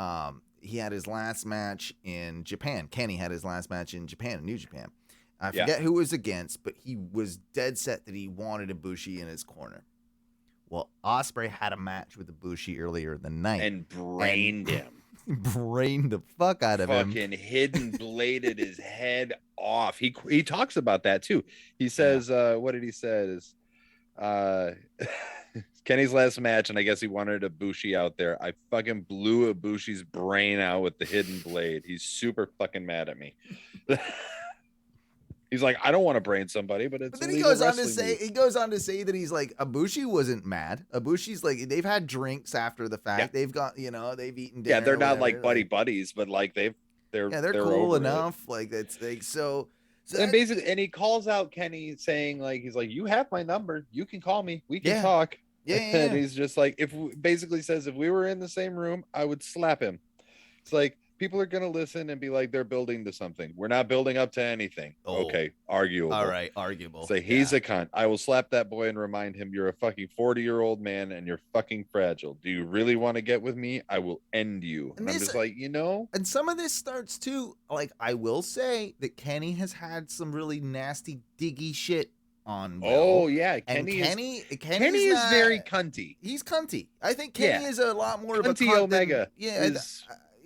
he had his last match in Japan. Kenny had his last match in Japan, in New Japan. I forget who it was against, but he was dead set that he wanted Ibushi in his corner. Well, Ospreay had a match with Ibushi earlier in the night and brained him. Brained the fuck out of him. Fucking hidden bladed his head off. He talks about that too. He says, what did he say? Is Kenny's last match, and I guess he wanted Ibushi out there. I fucking blew Ibushi's brain out with the hidden blade. He's super fucking mad at me. He's like, I don't want to brain somebody, but it's. But then he goes on to say that he's like, Ibushi wasn't mad. Ibushi's like, they've had drinks after the fact. Yeah. They've got, they've eaten dinner. Yeah, they're not like buddies, but like they're cool enough. Like it's like so. And basically, and he calls out Kenny saying like, he's like, you have my number, you can call me, we can talk. Yeah. And he's just like, if we were in the same room, I would slap him. It's like, people are going to listen and be like, they're building to something. We're not building up to anything. Oh. Okay, arguable. All right, arguable. Say, he's a cunt. I will slap that boy and remind him, you're a fucking 40-year-old man and you're fucking fragile. Do you really want to get with me? I will end you. And I'm just like, And some of this starts too, like, I will say that Kenny has had some really nasty, diggy shit on Will. Oh, yeah. Kenny is very cunty. He's cunty. I think Kenny is a lot more of a cunt Omega.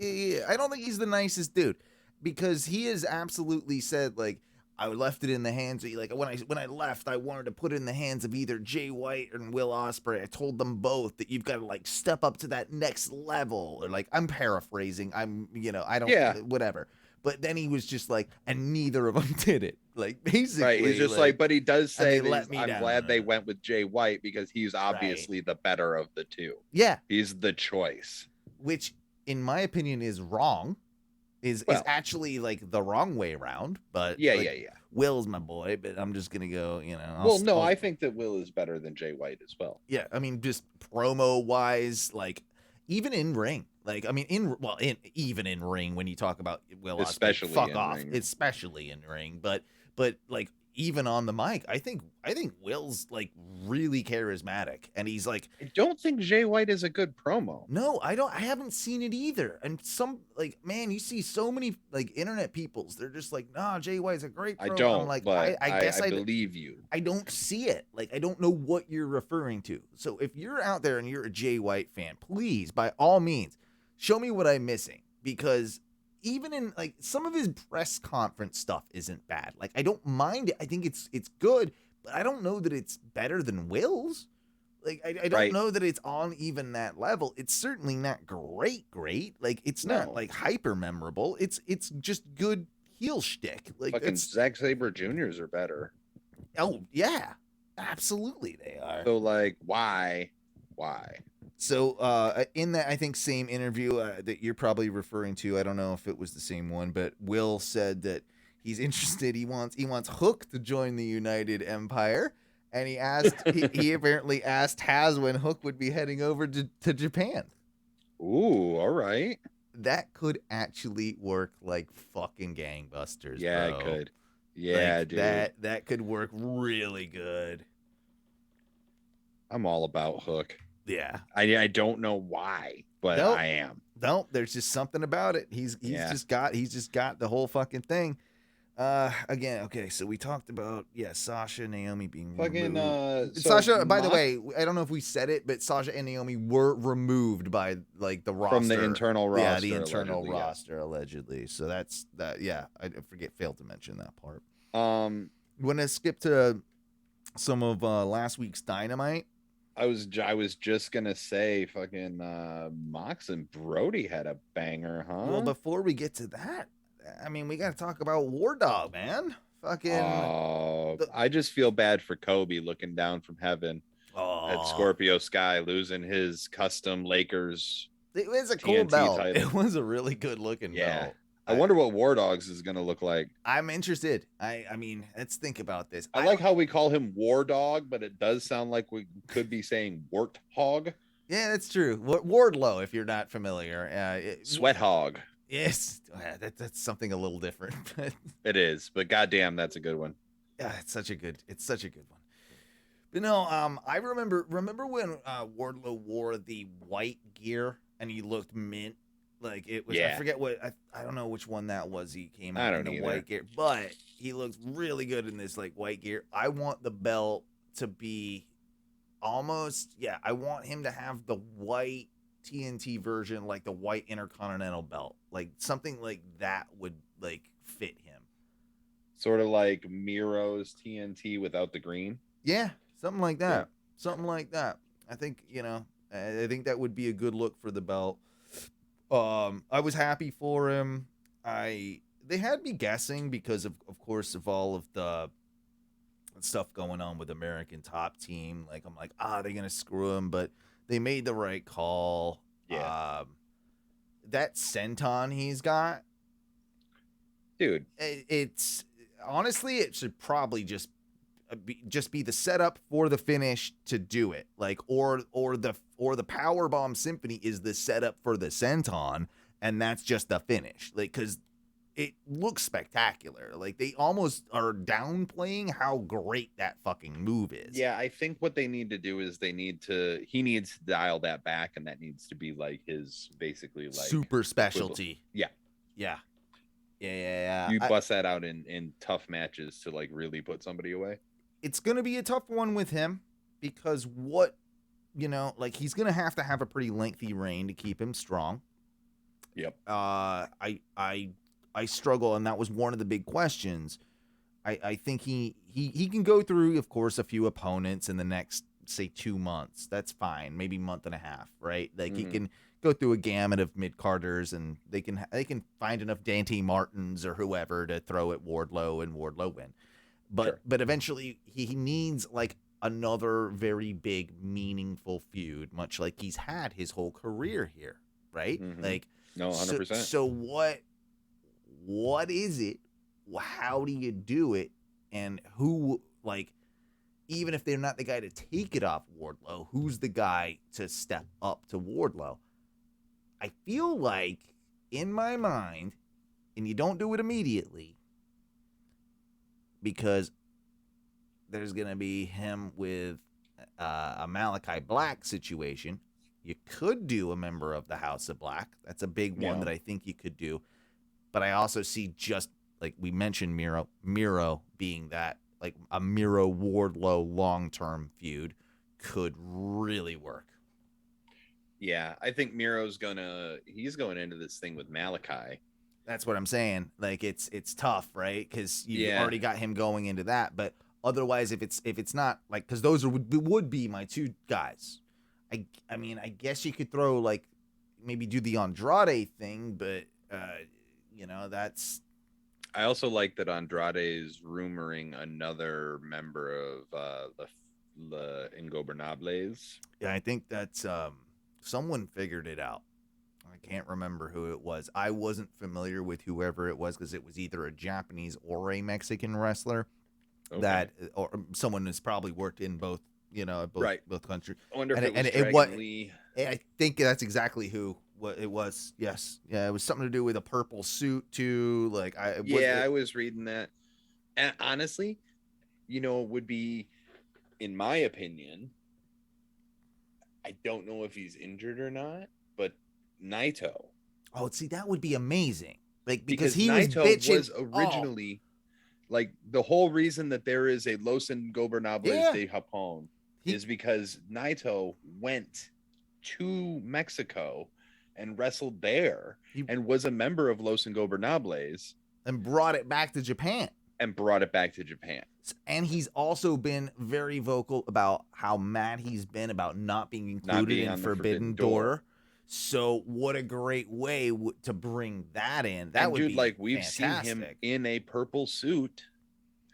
I don't think he's the nicest dude, because he has absolutely said, like, I left it in the hands of, like, when I left, I wanted to put it in the hands of either Jay White or Will Ospreay. I told them both that you've got to, like, step up to that next level. Or, like, I'm paraphrasing. Whatever. But then he was just like, and neither of them did it. Like, basically. Right. He's just like, but he does say, I'm glad they went with Jay White because he's obviously the better of the two. Yeah. He's the choice. Which, in my opinion, is wrong. Is actually like the wrong way around. But yeah. Will's my boy, but I'm just gonna go, I think that Will is better than Jay White as well. Yeah, I mean, just promo wise, like, even in ring, like, I mean, even in ring, when you talk about Will, especially Ospreay, fuck off, especially in ring, but like, even on the mic, I think Will's like really charismatic, and he's like, I don't think Jay White is a good promo. No, I haven't seen it either. And some, like, man, you see so many like internet peoples, they're just like, nah, Jay White's a great promo. I don't. I'm like, but I guess I believe you. I don't see it. Like, I don't know what you're referring to. So if you're out there and you're a Jay White fan, please, by all means, show me what I'm missing, because even in, like, some of his press conference stuff isn't bad. Like, I don't mind it. I think it's good, but I don't know that it's better than Will's. Like, I don't know that it's on even that level. It's certainly not great. Like, it's not like hyper memorable. It's just good heel shtick. Like, fucking Zack Sabre Juniors are better. Oh yeah. Absolutely, they are. So like, why? So in that, I think, same interview that you're probably referring to, I don't know if it was the same one, but Will said that he's interested. He wants Hook to join the United Empire, and he apparently asked Taz when Hook would be heading over to Japan. Ooh, all right. That could actually work like fucking gangbusters. Yeah, bro. it could. Yeah, like, dude. That could work really good. I'm all about Hook. Yeah. I don't know why, but Nope. I am. No, there's just something about it. He's just got the whole fucking thing. Again, okay, so we talked about Sasha and Naomi being Fucking removed. so Sasha, by the way, I don't know if we said it, but Sasha and Naomi were removed by like the roster. From the internal roster. Yeah, the internal allegedly, roster allegedly. So that's that. Yeah, I failed to mention that part. Want to skip to some of last week's Dynamite? I was just gonna say, fucking Mox and Brody had a banger, huh? Well, before we get to that, I mean, we got to talk about War Dog, man. Fucking. I just feel bad for Kobe looking down from heaven at Scorpio Sky, losing his custom Lakers. It was a cool TNT belt. title. It was a really good looking belt. I wonder what War Dogs is gonna look like. I'm interested. I mean, let's think about this. I like how we call him War Dog, but it does sound like we could be saying Warthog. Yeah, that's true. Wardlow, if you're not familiar. Sweat Hog. Yes, that's something a little different. But It is, but goddamn, that's a good one. yeah, it's such a good one. But no, I remember when Wardlow wore the white gear and he looked mint. Like it was, I forget what I don't know which one that was. He came out in the white gear, but he looked really good in this like white gear. I want the belt to be almost, I want him to have the white TNT version, like the white Intercontinental belt, like something like that would like fit him. Sort of like Miro's TNT without the green. Yeah, something like that. Yeah. Something like that. I think I think that would be a good look for the belt. I was happy for him. They had me guessing because of course of all of the stuff going on with American Top Team. Like I'm like, they're gonna screw him, but they made the right call. Yeah. That senton he's got, dude. It's honestly, it should probably just be the setup for the finish to do it, like or the power bomb symphony is the setup for the senton, and that's just the finish, like because it looks spectacular. Like they almost are downplaying how great that fucking move is. Yeah, I think what they need to do is he needs to dial that back, and that needs to be like his basically like super specialty. Yeah. Yeah. You bust that out in tough matches to like really put somebody away. It's going to be a tough one with him because like he's going to have a pretty lengthy reign to keep him strong. Yep. I struggle, and that was one of the big questions. I think he can go through, of course, a few opponents in the next, say, 2 months. That's fine. Maybe month and a half, right? Like he can go through a gamut of mid-carders, and they can find enough Dante Martins or whoever to throw at Wardlow and Wardlow win. But eventually he needs like another very big, meaningful feud, much like he's had his whole career here, right? Like, no, 100%. So what is it? How do you do it? And who, like, even if they're not the guy to take it off Wardlow, who's the guy to step up to Wardlow? I feel like, in my mind, and you don't do it immediately, because there's going to be him with a Malachi Black situation. You could do a member of the House of Black. That's a big one that I think you could do. But I also see, just like we mentioned, Miro being that, like a Miro Wardlow long-term feud could really work. Yeah, I think Miro's he's going into this thing with Malachi. That's what I'm saying. Like it's tough, right? Because you already got him going into that. But otherwise, if it's not like, because those would be my two guys. I mean, I guess you could throw like maybe do the Andrade thing, but that's. I also like that Andrade is rumoring another member of the the Ingobernables. Yeah, I think that's someone figured it out. I can't remember who it was. I wasn't familiar with whoever it was because it was either a Japanese or a Mexican wrestler. Okay. That or someone that's probably worked in both, both countries. I wonder if And it was it Dragon was- Lee. I think that's exactly who what it was. Yes, yeah, it was something to do with a purple suit too. Like I was reading that. And honestly, would be, in my opinion, I don't know if he's injured or not, but Naito. Oh, see, that would be amazing. Like Because he Naito was bitching. was originally like the whole reason that there is a Los Ingobernables de Japón is because Naito went to Mexico and wrestled there and was a member of Los Ingobernables and brought it back to Japan. And he's also been very vocal about how mad he's been about not being included in Forbidden Door. So what a great way to bring that in. That would be like we've fantastic. seen him in a purple suit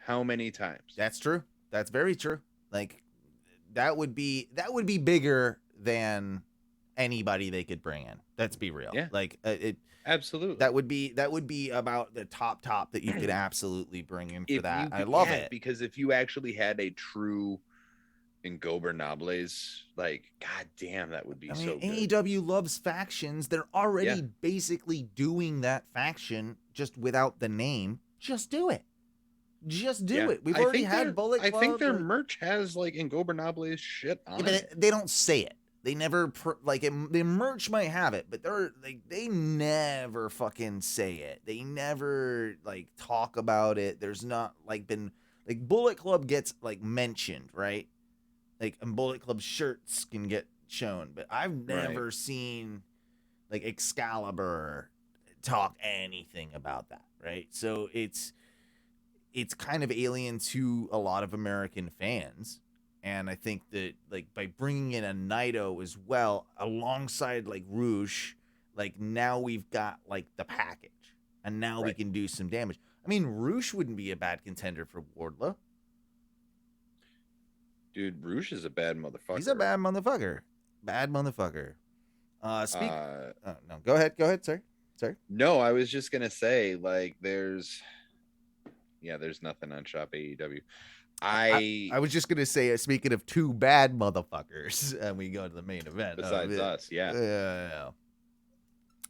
how many times? That's true. That's very true. Like that would be bigger than anybody they could bring in. Let's be real. Yeah. Like absolutely. That would be about the top that you could absolutely bring in for that. I love it. Because if you actually had a true Ingobernables, like, god damn, that would be so good. AEW loves factions. They're already basically doing that faction just without the name. Just do it. Just do it. We've already had Bullet Club. I think their merch has like Ingobernables shit on it. But they don't say it. They never the merch might have it, but they never fucking say it. They never like talk about it. There's not been Bullet Club gets mentioned, right? And Bullet Club shirts can get shown, but I've never seen Excalibur talk anything about that, right? So it's kind of alien to a lot of American fans. And I think that by bringing in a Naito as well alongside Rouge, now we've got the package, and now we can do some damage. I mean, Rouge wouldn't be a bad contender for Wardlow. Dude, Rouge is a bad motherfucker. He's a bad motherfucker. No, go ahead, sir. No, I was just gonna say there's nothing on Shop AEW. I was just gonna say, speaking of two bad motherfuckers, and we go to the main event. Besides us, yeah.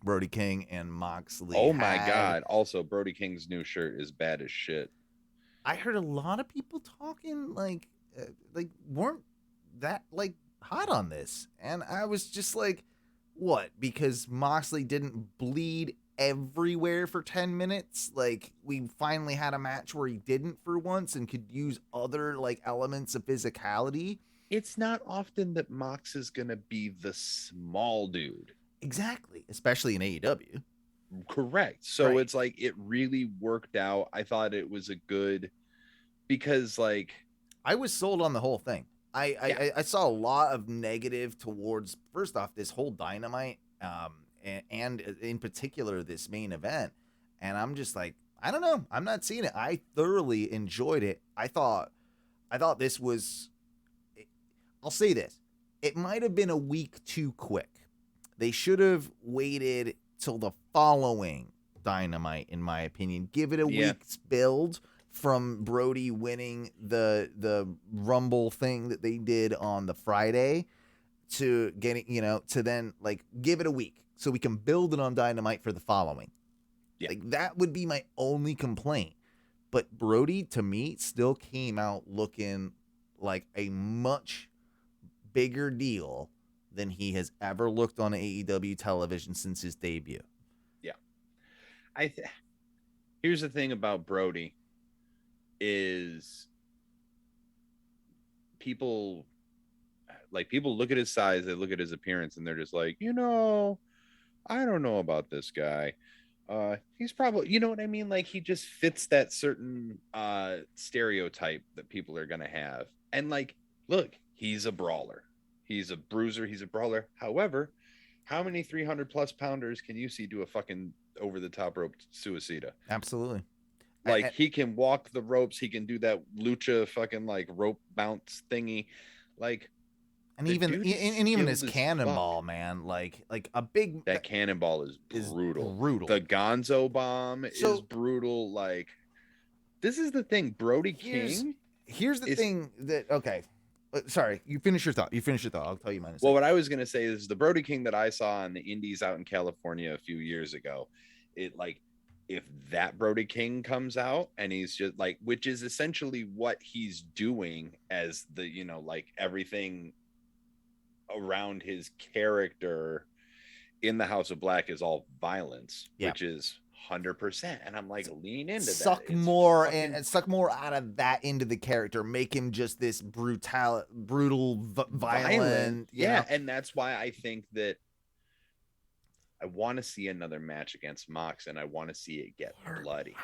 Brody King and Moxley. Oh my god! Also, Brody King's new shirt is bad as shit. I heard a lot of people talking weren't that hot on this, and I was just what? Because Moxley didn't bleed everywhere for 10 minutes. We finally had a match where he didn't for once and could use other elements of physicality. It's not often that Mox is gonna be the small dude. Exactly, especially in AEW. Correct. So it's it really worked out. I thought it was a good, because I was sold on the whole thing. I saw a lot of negative towards, first off, this whole Dynamite, and in particular this main event, and I'm just I don't know, I'm not seeing it. I thoroughly enjoyed it. I thought this was, I'll say this, it might have been a week too quick. They should have waited till the following Dynamite, in my opinion. Give it a week's build from Brody winning the Rumble thing that they did on the Friday to getting, to then give it a week so we can build it on Dynamite for the following. Yeah. That would be my only complaint. But Brody, to me, still came out looking like a much bigger deal than he has ever looked on AEW television since his debut. Yeah. Here's the thing about Brody is people look at his size, they look at his appearance, and they're just I don't know about this guy. He's probably, you know what I mean? He just fits that certain stereotype that people are gonna have. And look, he's a brawler. He's a bruiser. He's a brawler. However, how many 300+ pounders can you see do a fucking over the top rope suicida? Absolutely. Like he can walk the ropes, he can do that lucha fucking like rope bounce thingy, like. And The even dude is even his skilled as cannonball, fuck. man, like a big That cannonball is is brutal. brutal. The Gonzo bomb So- is brutal. Like, this is the thing. Brody Here's- King. Here's the is- thing that okay. Sorry, you finish your thought. I'll tell you mine. Well, what I was gonna say is the Brody King that I saw on the Indies out in California a few years ago. It like, if that Brody King comes out and he's just like, which is essentially what he's doing as the, you know, like everything around his character in the House of Black is all violence, Yeah. which is 100%. And I'm like, lean into that. suck It's more fucking- and suck more out of that into the character. Make him just this brutal, violent. Yeah, and that's why I think that I want to see another match against Mox, and I want to see it get bloody.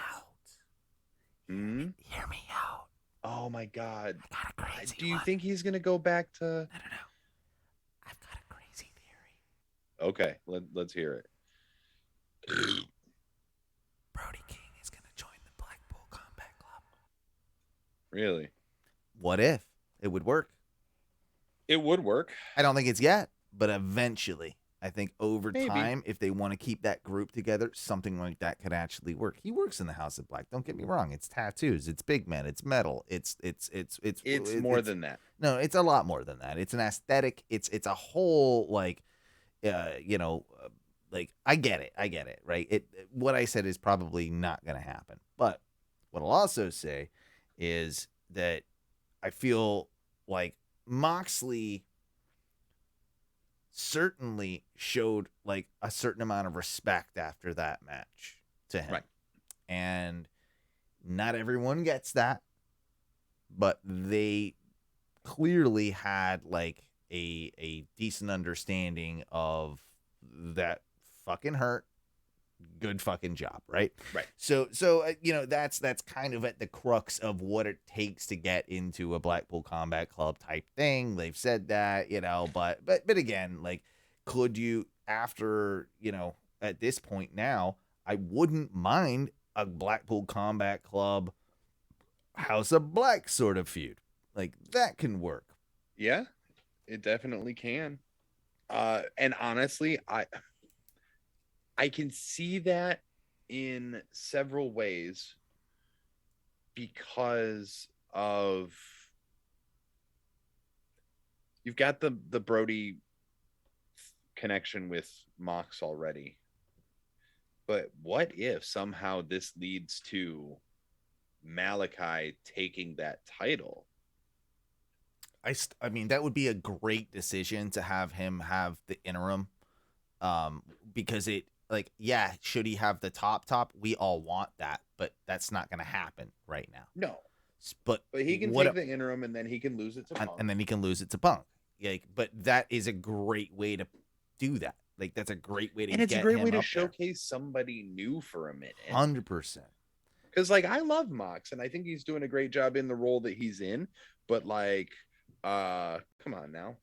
Hmm? Hear me out. Oh my god! I got a crazy Do you one. think he's gonna go back to? I don't know. I've got a crazy theory. Okay, let's hear it. Brody King is gonna join the Blackpool Combat Club. Really? What if it would work? It would work. I don't think it's yet, but eventually, I think over Maybe. time, if they want to keep that group together, something like that could actually work. He works in the House of Black. Don't get me wrong. It's tattoos. It's big men. It's metal. It's More than that. No, it's a lot more than that. It's an aesthetic. It's a whole like, like I get it, right? What I said is probably not gonna happen. But what I'll also say is that I feel like Moxley certainly showed like a certain amount of respect after that match to him. Right. And not everyone gets that, but they clearly had like a decent understanding of that fucking hurt. Good fucking job, right? Right. So that's kind of at the crux of what it takes to get into a Blackpool Combat Club type thing. They've said that, but again, like, could you after, at this point now, I wouldn't mind a Blackpool Combat Club House of Black sort of feud. Like that can work. Yeah, it definitely can. And honestly, I can see that in several ways because of you've got the Brody connection with Mox already. But what if somehow this leads to Malachi taking that title? I mean, that would be a great decision to have him have the interim, because it like, yeah, should he have the top? We all want that, but that's not going to happen right now. No, But he can take the interim and then he can lose it to Punk. and then he can lose it to Punk. Like, but that is a great way to do that. Like, that's a great way to. And it's get a great him way to up showcase somebody new for a minute. 100%. Because like I love Mox and I think he's doing a great job in the role that he's in, but like come on now.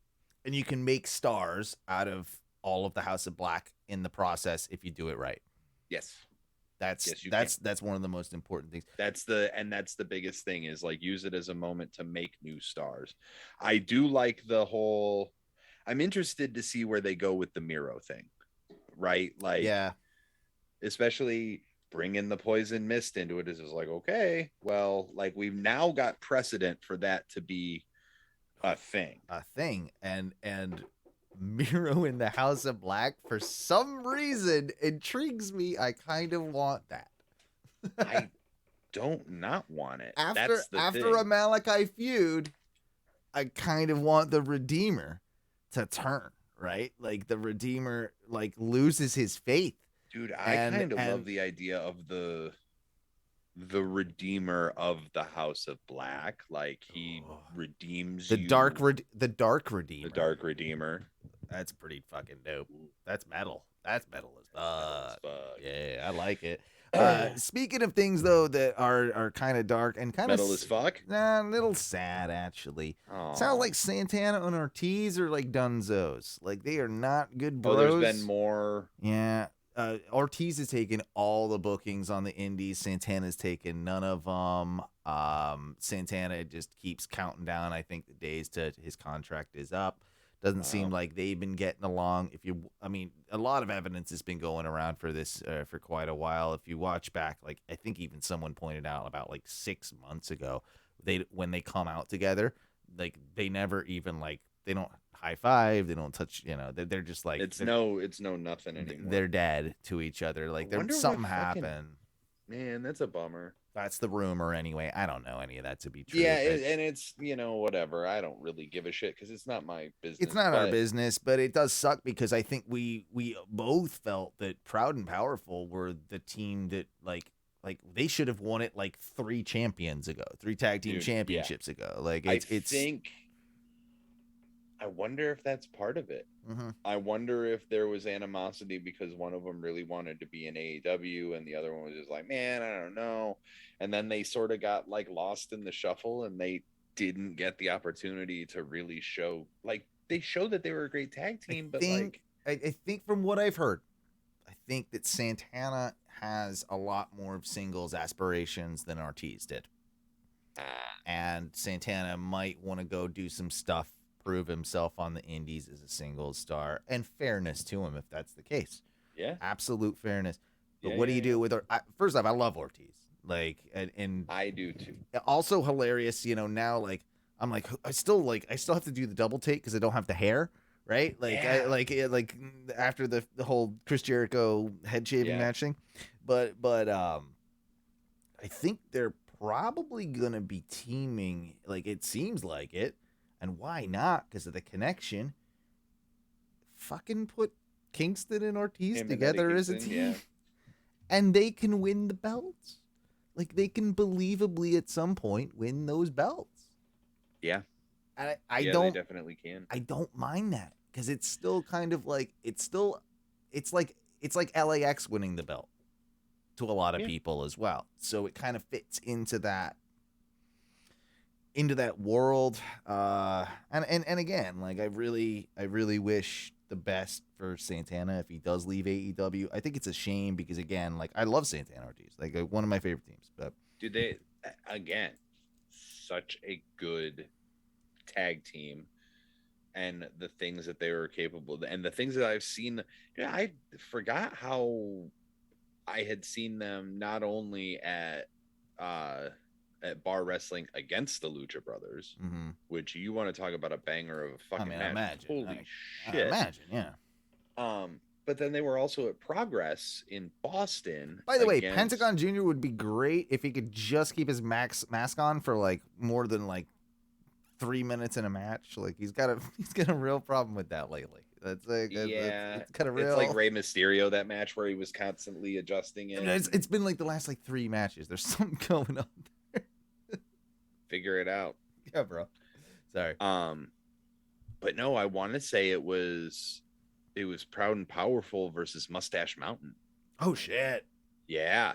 And you can make stars out of all of the House of Black in the process if you do it right. Yes. That's one of the most important things. That's the biggest thing is like use it as a moment to make new stars. I do like the whole I'm interested to see where they go with the Miro thing. Right? Like, yeah. Especially bringing the poison mist into it is just like, okay, well, like we've now got precedent for that to be a thing. And Miro in the House of Black for some reason intrigues me. I kind of want that. I don't not want it. After thing. a Malachi feud, I kind of want the Redeemer to turn, right? Like the Redeemer like loses his faith. Dude, I kind of love the idea of the Redeemer of the House of Black. Like he redeems the you. dark Redeemer. The Dark Redeemer. That's pretty fucking dope. That's metal. That's metal as fuck. Yeah, I like it. Speaking of things though that are kind of dark and kind of metal as fuck. Nah, a little sad actually. Aww. Sounds like Santana and Ortiz are like dunzos. Like they are not good bros. Oh, there's been more. Yeah. Ortiz is taking all the bookings on the indies. Santana's taken none of them. Santana just keeps counting down. I think the days to his contract is up. Doesn't seem like they've been getting along. A lot of evidence has been going around for this for quite a while. If you watch back, like I think even someone pointed out about like 6 months ago, when they come out together, like they never even like they don't high five, they don't touch. They're just like it's no nothing anymore. They're dead to each other. Like there's something happened. Man, that's a bummer. That's the rumor anyway. I don't know any of that to be true. Yeah, and it's, whatever. I don't really give a shit because it's not my business. It's not our business, but it does suck because I think we both felt that Proud and Powerful were the team that like they should have won it like 3 champions ago, 3 tag team championships ago. Like I wonder if that's part of it. Mm-hmm. I wonder if there was animosity because one of them really wanted to be in AEW and the other one was just like, man, I don't know. And then they sort of got like lost in the shuffle and they didn't get the opportunity to really show, like they showed that they were a great tag team. I think from what I've heard, I think that Santana has a lot more of singles aspirations than Ortiz did. And Santana might want to go do some stuff, prove himself on the indies as a singles star, and fairness to him if that's the case. Yeah, absolute fairness. But what do you do with first off, I love Ortiz, like, and I do too. Also hilarious, now like I'm like I still have to do the double take because I don't have the hair, right? Like like after the whole Chris Jericho head shaving match thing, but I think they're probably gonna be teaming. Like it seems like it. And why not? Because of the connection. Fucking put Kingston and Ortiz together as a team. Yeah. And they can win the belts. Like, they can believably at some point win those belts. Yeah. And they definitely can. I don't mind that. Because it's still kind of like, it's like LAX winning the belt to a lot of people as well. So it kind of fits into that world, and again, like I really wish the best for Santana if he does leave AEW. I think it's a shame because again, like I love Santana Ortiz, like one of my favorite teams. But dude, they again, such a good tag team, and the things that they were capable of, and the things that I've seen. I forgot how I had seen them not only at Bar Wrestling against the Lucha Brothers, which you want to talk about a banger of a fucking match. Imagine. Holy shit. Imagine, yeah. But then they were also at Progress in Boston. By the way, Pentagon Jr. would be great if he could just keep his mask on for like more than like 3 minutes in a match. Like he's got a real problem with that lately. That's like it's kind of real. It's like Rey Mysterio, that match where he was constantly adjusting it. It's been like the last like 3 matches. There's something going on. Figure it out. Yeah, bro. Sorry. But no, I want to say it was Proud and Powerful versus Mustache Mountain. Oh shit. Yeah.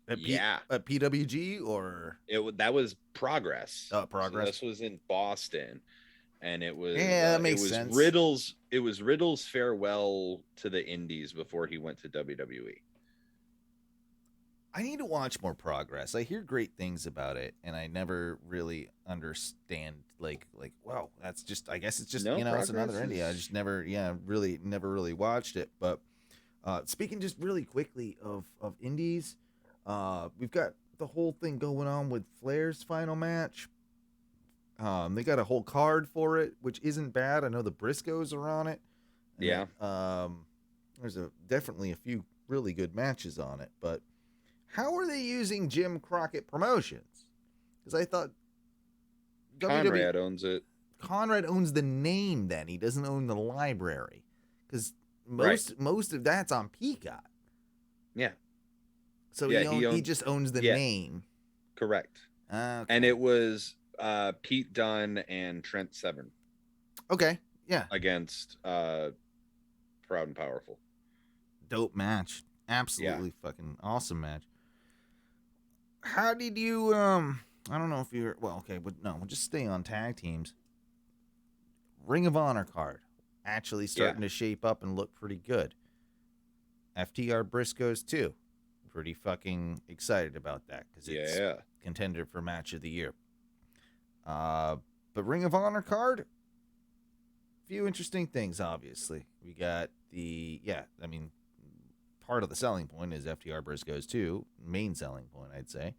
At PWG or that was Progress. Oh, Progress. So this was in Boston, and it was that makes sense. It was Riddle's farewell to the Indies before he went to WWE. I need to watch more Progress. I hear great things about it, and I never really understand. Like, wow, that's just. I guess it's just it's another indie. I just never really watched it. But speaking just really quickly of indies, we've got the whole thing going on with Flair's final match. They got a whole card for it, which isn't bad. I know the Briscos are on it. Yeah. There's definitely a few really good matches on it, but. How are they using Jim Crockett Promotions? Because I thought Conrad owns it. Conrad owns the name. Then he doesn't own the library, because most of that's on Peacock. Yeah. So he just owns the name. Correct. Okay. And it was Pete Dunne and Trent Severn. Okay. Yeah. Against Proud and Powerful. Dope match. Absolutely fucking awesome match. How did you I don't know if you're we'll just stay on tag teams. Ring of Honor card actually starting to shape up and look pretty good. FTR Briscos too. Pretty fucking excited about that because it's contender for match of the year. But Ring of Honor card, few interesting things. Obviously, we got part of the selling point is FTR Briscos too. Main selling point, I'd say.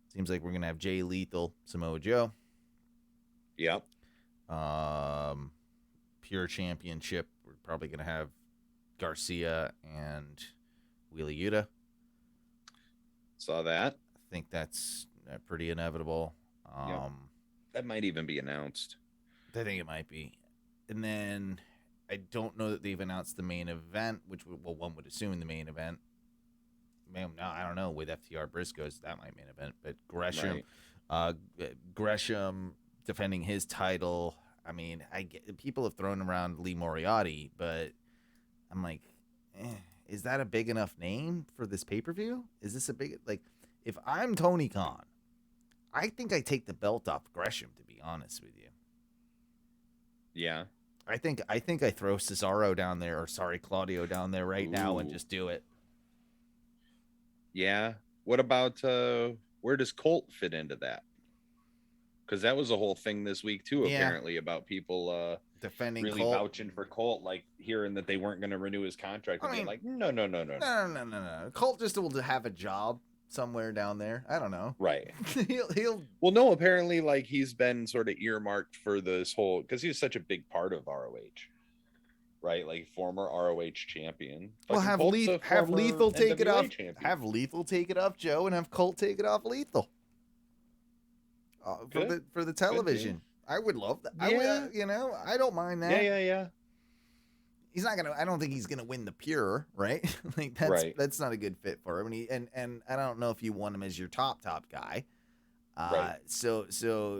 Seems like we're gonna have Jay Lethal, Samoa Joe. Yep. Pure Championship. We're probably gonna have Garcia and Wheeler Yuta. Saw that. I think that's pretty inevitable. Yep. That might even be announced. I think it might be. And then I don't know that they've announced the main event, which one would assume the main event. Man, no, I don't know. With FTR Briscoes, that might main event. But Gresham defending his title. I mean, people have thrown around Lee Moriarty, but I'm like, is that a big enough name for this pay-per-view? Is this a big, like, if I'm Tony Khan, I think I take the belt off Gresham, to be honest with you. Yeah. I think I throw Cesaro down there, or Claudio down there right now and just do it. Yeah. What about where does Colt fit into that? Because that was a whole thing this week too, apparently, about people defending really Colt. vouching for Colt, like hearing that they weren't going to renew his contract, and being like, no. Colt just will have a job somewhere down there. I don't know. Right. he'll. Well, no. Apparently, like he's been sort of earmarked for this whole, because he was such a big part of ROH. Right, like former ROH champion. Well, have Lethal take it off. Champion. Have Lethal take it off Joe, and have Colt take it off Lethal. For the television, I would love that. Yeah. I don't mind that. Yeah. He's not gonna. I don't think he's gonna win the pure, right? Like that's not a good fit for him. And I don't know if you want him as your top guy. Right. So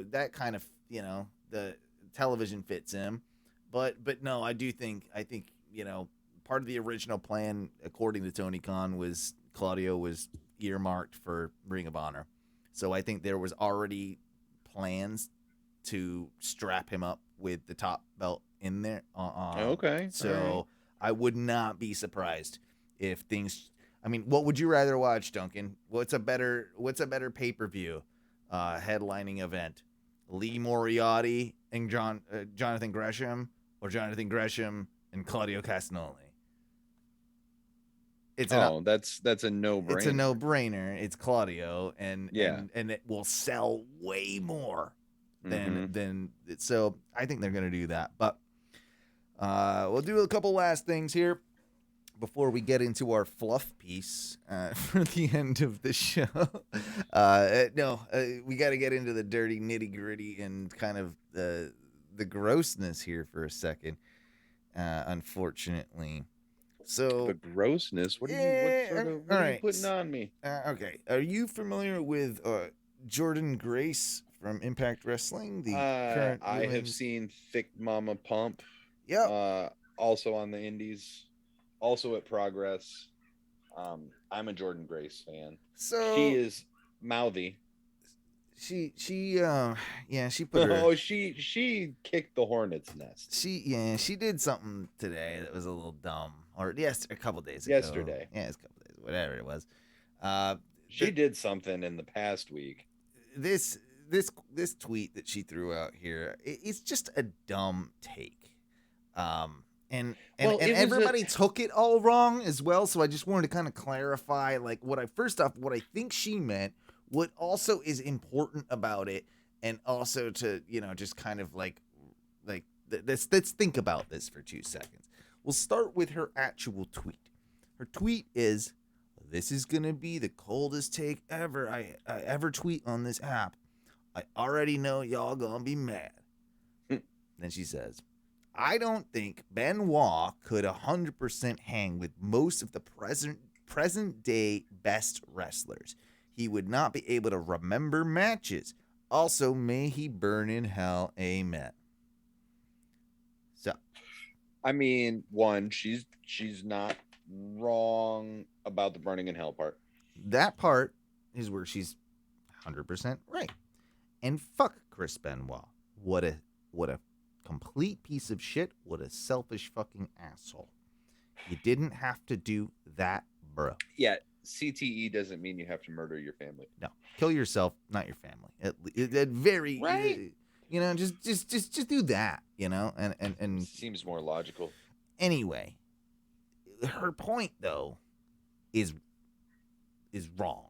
that kind of the television fits him. But no, I think part of the original plan, according to Tony Khan, was Claudio was earmarked for Ring of Honor. So I think there was already plans to strap him up with the top belt in there. Okay. So I would not be surprised if things. I mean, what would you rather watch, Duncan? What's a better pay-per-view headlining event? Lee Moriarty and Jonathan Gresham, or Jonathan Gresham and Claudio Castagnoli? That's a no-brainer. It's a no-brainer. It's Claudio, and it will sell way more than so I think they're gonna do that. But we'll do a couple last things here before we get into our fluff piece for the end of the show. We got to get into the dirty nitty-gritty and kind of the grossness here for a second, unfortunately. So the grossness? What are you putting on me? Okay. Are you familiar with Jordan Grayce from Impact Wrestling? The current I have seen Thick Mama Pump. Yeah. Also on the Indies. Also at Progress. I'm a Jordan Grayce fan. So she is mouthy. She put her. She kicked the hornet's nest. She did something today that was a little dumb. Or a couple days ago. Yesterday. Yeah, it's a couple days, whatever it was. She did something in the past week. This tweet that she threw out here, it's just a dumb take. And everybody took it all wrong as well. So I just wanted to kind of clarify, like, what I think she meant, what also is important about it, and also to, just kind of let's think about this for 2 seconds. We'll start with her actual tweet. Her tweet is, "This is going to be the coldest take ever I ever tweet on this app. I already know y'all going to be mad." Then she says, "I don't think Benoit could 100% hang with most of the present day best wrestlers. He would not be able to remember matches. Also, may he burn in hell. Amen." So, I mean, one, she's not wrong about the burning in hell part. That part is where she's 100% right. And fuck Chris Benoit. What a complete piece of shit. What a selfish fucking asshole. You didn't have to do that, bro. Yeah, CTE doesn't mean you have to murder your family. No, kill yourself, not your family. At very, Right. just do that, and Seems more logical. anyway, her point though is wrong,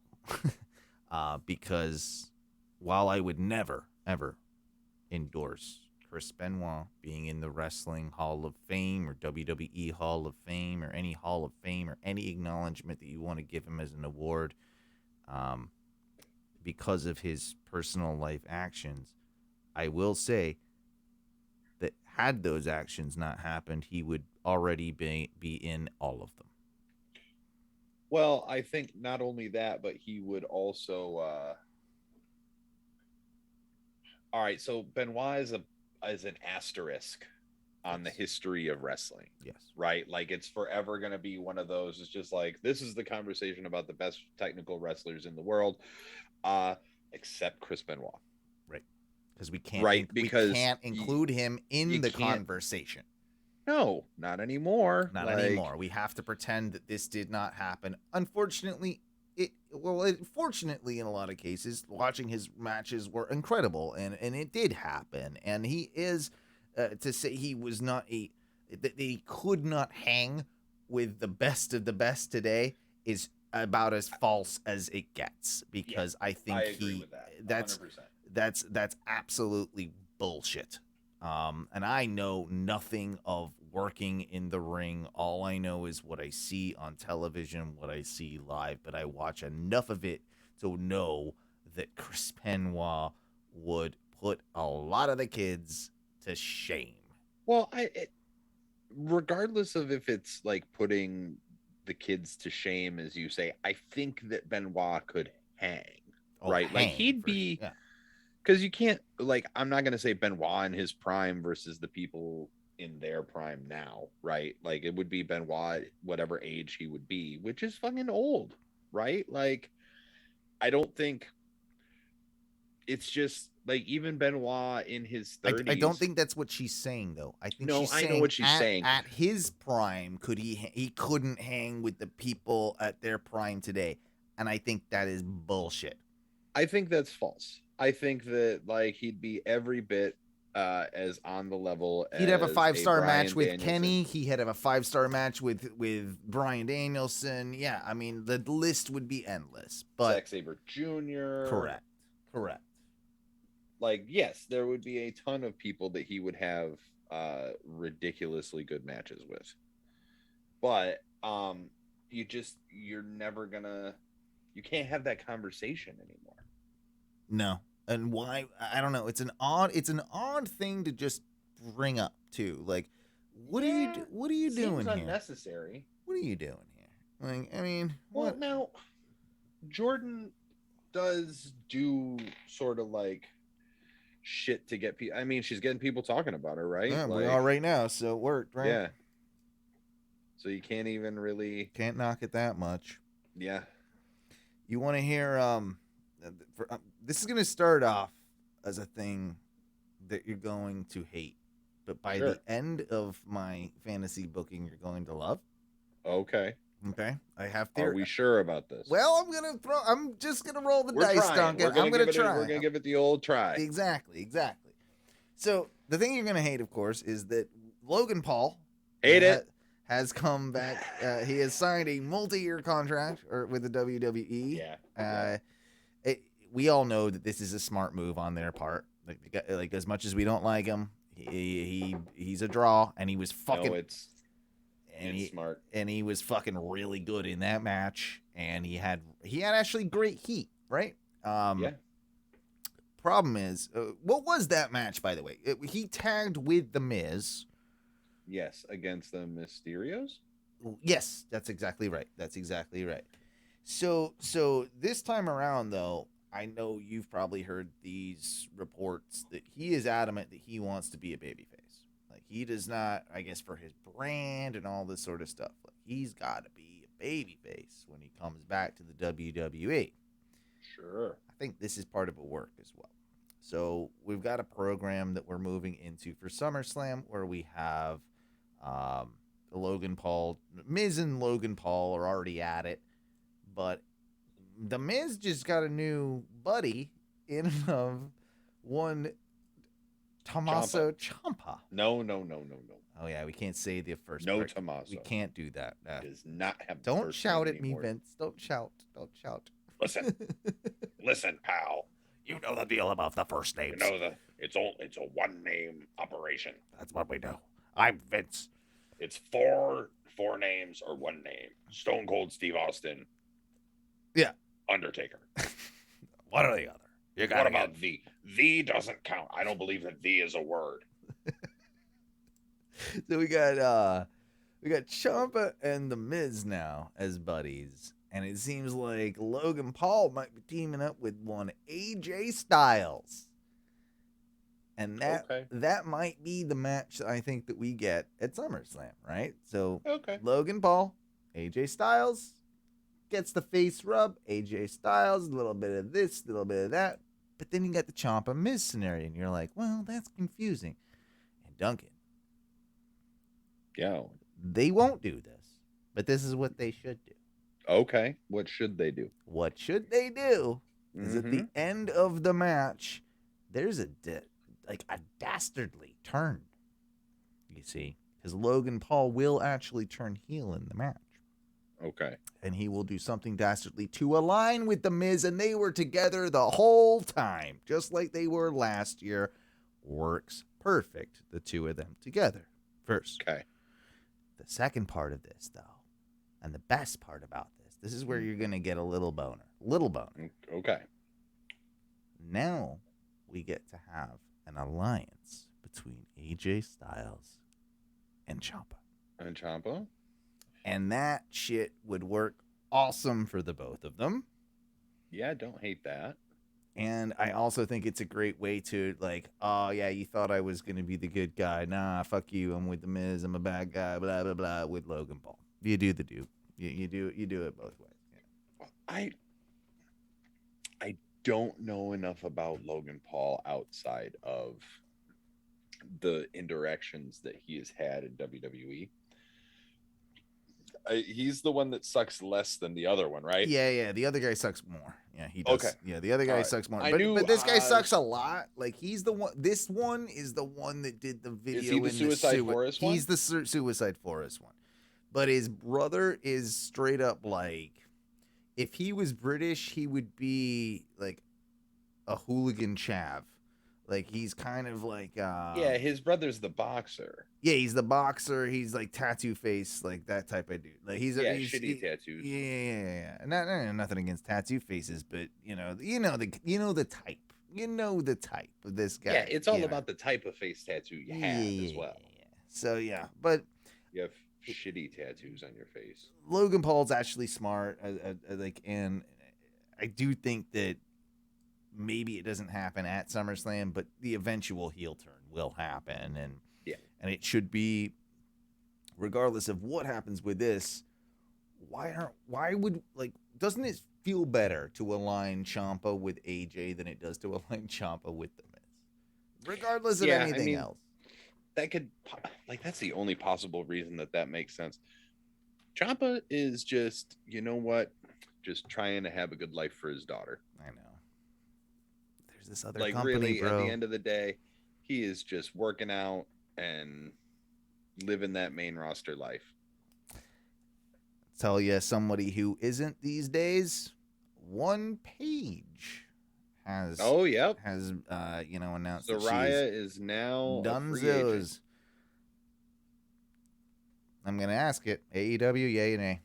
because while I would never ever endorse Chris Benoit being in the Wrestling Hall of Fame or WWE Hall of Fame or any Hall of Fame or any acknowledgement that you want to give him as an award, because of his personal life actions, I will say that had those actions not happened, he would already be in all of them. Well, I think not only that, but he would also. All right, so Benoit is an asterisk on the history of wrestling. Yes. Right? Like, it's forever going to be one of those. It's just like, this is the conversation about the best technical wrestlers in the world, except Chris Benoit. Right. Because we can't, we can't include him in the conversation. No, not anymore. Not anymore. We have to pretend that this did not happen. Unfortunately, fortunately, in a lot of cases, watching his matches were incredible, and it did happen. And he is, to say he was not that he could not hang with the best of the best today is about as false as it gets, because I think I agree with that. 100%. that's absolutely bullshit. And I know nothing of working in the ring. All I know is what I see on television, what I see live, but I watch enough of it to know that Chris Benoit would put a lot of the kids to shame. Well, regardless of if it's like putting the kids to shame, as you say, I think that Benoit could hang, right? Like, he'd be... Yeah. Because you can't, like, I'm not going to say Benoit in his prime versus the people in their prime now, right? Like, it would be Benoit, whatever age he would be, which is fucking old, right? Like, I don't think it's just, like, even Benoit in his 30s. I don't think that's what she's saying, though. I think she's saying, I know what she's saying. At his prime, he couldn't hang with the people at their prime today. And I think that is bullshit. I think that's false. I think that, like, he'd be every bit as on the level. He'd have a 5-star match with Danielson. Kenny. He'd have a 5-star match with Bryan Danielson. Yeah, I mean, the list would be endless. But Zack Sabre Jr. Correct. Like, yes, there would be a ton of people that he would have ridiculously good matches with. But you're never gonna. You can't have that conversation anymore. No. And why? I don't know. It's an odd thing to just bring up too. Like, what are you doing here? Unnecessary. What are you doing here? Like, I mean, well, what? Now, Jordan does do sort of like shit to get people. I mean, she's getting people talking about her, right? Yeah, like, we are right now, so it worked, right? Yeah. So you can't even really knock it that much. Yeah. You want to hear? This is going to start off as a thing that you're going to hate, but by the end of my fantasy booking, you're going to love. Okay. I have. Are we sure about this? Well, I'm just gonna roll the dice, Duncan. I'm gonna try. We're gonna give it the old try. Exactly. So the thing you're gonna hate, of course, is that Logan Paul has come back. He has signed a multi-year contract with the WWE. Yeah. We all know that this is a smart move on their part. Like as much as we don't like him, he's a draw, and he was fucking. No, it's smart, and he was fucking really good in that match, and he had actually great heat, right? Yeah. Problem is, what was that match, by the way? He tagged with The Miz. Yes, against the Mysterios. Yes, that's exactly right. So this time around, though, I know you've probably heard these reports that he is adamant that he wants to be a babyface. Like, he does not, I guess, for his brand and all this sort of stuff. Like, he's got to be a babyface when he comes back to the WWE. Sure. I think this is part of a work as well. So we've got a program that we're moving into for SummerSlam where we have Logan Paul, Miz and Logan Paul are already at it, but the Miz just got a new buddy in of one Tommaso Ciampa. No. Oh yeah, we can't say the first. No, part. Tommaso. We can't do that. Does not have. The Don't first shout name at me, anymore. Vince. Don't shout. Don't shout. Listen, pal. You know the deal about the first You names. know it's a one name operation. That's what we do. I'm Vince. It's four names or one name. Stone Cold Steve Austin. Yeah. Undertaker. One or the other. You What gotta about the? The doesn't count. I don't believe that the is a word. So we got Ciampa and the Miz now as buddies, and it seems like Logan Paul might be teaming up with one AJ Styles, and that might be the match I think that we get at SummerSlam, right? So Okay. Logan Paul, AJ Styles gets the face rub. AJ Styles, a little bit of this, a little bit of that, but then you got the Ciampa Miz scenario, and you're like, well, that's confusing. And Duncan. Yeah. They won't do this, but this is what they should do. Okay. What should they do? What should they do is at the end of the match, there's a dastardly turn, you see, because Logan Paul will actually turn heel in the match. Okay. And he will do something dastardly to align with the Miz, and they were together the whole time, just like they were last year. Works perfect, the two of them together. First. Okay. The second part of this, though, and the best part about this is where you're going to get a little boner. Okay. Now we get to have an alliance between AJ Styles and Ciampa. And Ciampa? And that shit would work awesome for the both of them. Yeah, I don't hate that. And I also think it's a great way to, like, oh, yeah, you thought I was going to be the good guy. Nah, fuck you. I'm with The Miz. I'm a bad guy, blah, blah, blah, with Logan Paul. You do the do. You do it both ways. Yeah. I don't know enough about Logan Paul outside of the interactions that he has had in WWE. He's the one that sucks less than the other one, right? Yeah. The other guy sucks more. Yeah, he does. Okay. Yeah, the other guy Alright. sucks more. I But knew, this guy sucks a lot. Like, he's the one. This one is the one that did the video. Is he the in Suicide Forest one? He's the Suicide Forest one. But his brother is straight up like, if he was British, he would be like a hooligan chav. Like, he's kind of like Yeah, his brother's the boxer. yeah, he's the boxer. He's like tattoo face, like that type of dude. Like he's Shitty tattoos. Yeah. Nothing against tattoo faces, but you know the type. You know the type of this guy. Yeah, it's all you know. about the type of face tattoo you have as well. Yeah. So yeah, but You have shitty tattoos on your face. Logan Paul's actually smart, and I do think that maybe it doesn't happen at SummerSlam, but the eventual heel turn will happen, and it should be, regardless of what happens with this. Doesn't it feel better to align Ciampa with AJ than it does to align Ciampa with the Miz, regardless of anything else? That could, that's the only possible reason that makes sense. Ciampa is just, you know what, just trying to have a good life for his daughter. I know. There's this other company, really, bro. at the end of the day, he is just working out and living that main roster life. Tell you somebody who isn't these days. One Paige has announced that Soraya is now a free agent. Dunzos. I'm gonna ask it. AEW, yay or nay?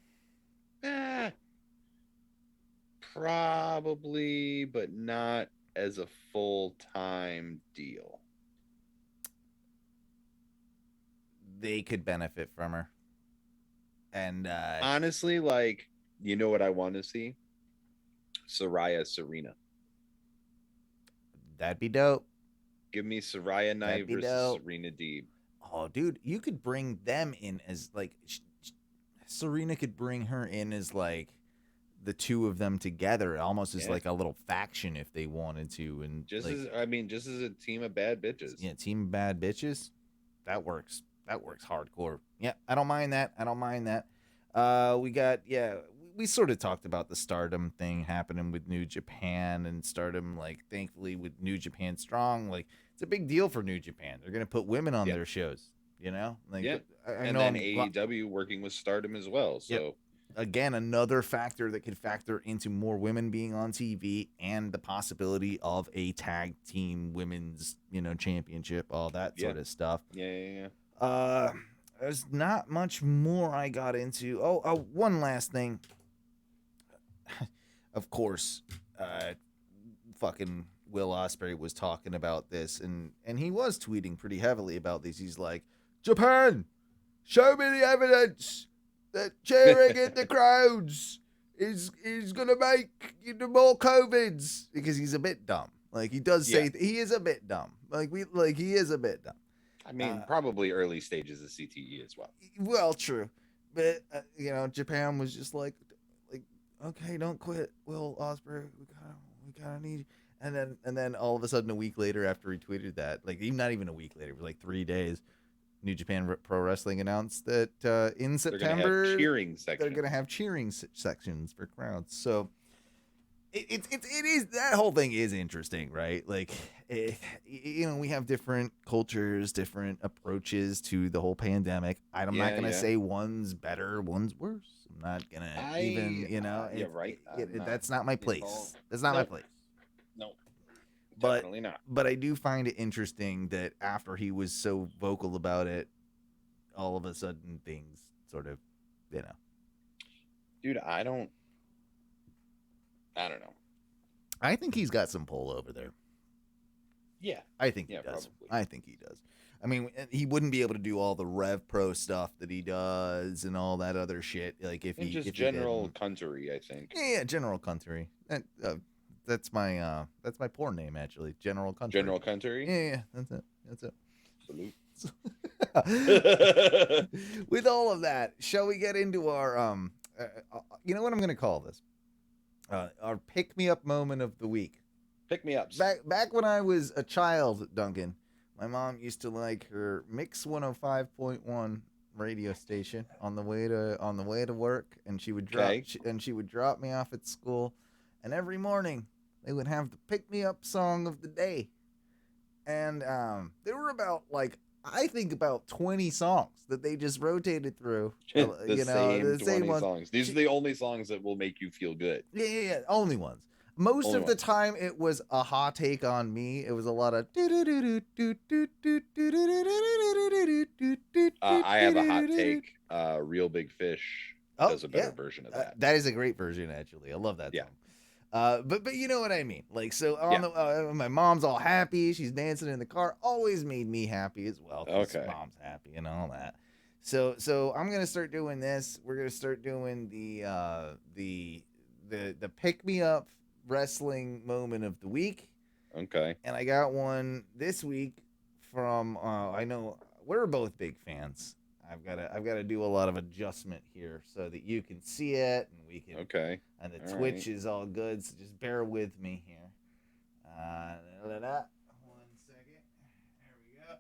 Probably, but not as a full-time deal. They could benefit from her. And Honestly, you know what I want to see? Soraya Serena. that'd be dope. Give me Soraya Knight That'd be versus dope. Serena Deeb. Oh, dude, you could bring them in as Serena could bring her in as the two of them together, almost as like a little faction if they wanted to, and just as a team of bad bitches. Yeah, team of bad bitches. That works. that works hardcore. Yeah, I don't mind that. We got we sort of talked about the Stardom thing happening with New Japan, and Stardom, like, thankfully with New Japan Strong, like, it's a big deal for New Japan. They're gonna put women on their shows, you know. Like, I know then AEW working with Stardom as well. So again, another factor that could factor into more women being on TV and the possibility of a tag team women's, championship, all that sort of stuff. Yeah. There's not much more I got into. Oh, one last thing. Of course, fucking Will Ospreay was talking about this, and he was tweeting pretty heavily about this. He's like, Japan, show me the evidence that cheering in the crowds is gonna make more COVIDs, because he's a bit dumb. Like, he does say he is a bit dumb. He is a bit dumb. I mean, probably early stages of CTE as well. Well, true, but Japan was just like, okay, don't quit, Will Ospreay. We gotta need you. And then all of a sudden, a week later, after he tweeted that, like, not even a week later, it was like 3 days, New Japan Pro Wrestling announced that in September they're going to have cheering sections for crowds. So it is, that whole thing is interesting, right? Like, we have different cultures, different approaches to the whole pandemic. I'm not going to say one's better, one's worse. I'm not going to even, you're right. That's not my place. That's not my place. No, definitely not. But I do find it interesting that after he was so vocal about it, all of a sudden things sort of, Dude, I don't know. I think he's got some pull over there. Yeah. I think he does. Probably. I think he does. I mean, he wouldn't be able to do all the Rev Pro stuff that he does and all that other shit. Like, if he just general country, I think. Yeah, general country. That's my porn name, actually. General country. General country. Yeah, that's it. Salute. With all of that, shall we get into our you know what I'm gonna call this? Our pick me up moment of the week. Pick me ups. Back when I was a child, Duncan, my mom used to like her Mix 105.1 radio station on the way to work, and she would drop me off at school, and every morning they would have the pick me up song of the day, and there were about about 20 songs that they just rotated through. the same 20 songs. These are the only songs that will make you feel good. Yeah, only ones. Most of the time, it was a hot take on me. It was a lot of. I have a hot take. Real Big Fish does a better version of that. That is a great version, actually. I love that song. But you know what I mean. Like, so my mom's all happy. She's dancing in the car. Always made me happy as well. Okay. Mom's happy and all that. So I'm gonna start doing this. We're gonna start doing the pick me up wrestling moment of the week. Okay. And I got one this week from I know we're both big fans. I've got to do a lot of adjustment here so that you can see it and we can. Okay. And the Twitch is all good, so just bear with me here. 1 second. There we go.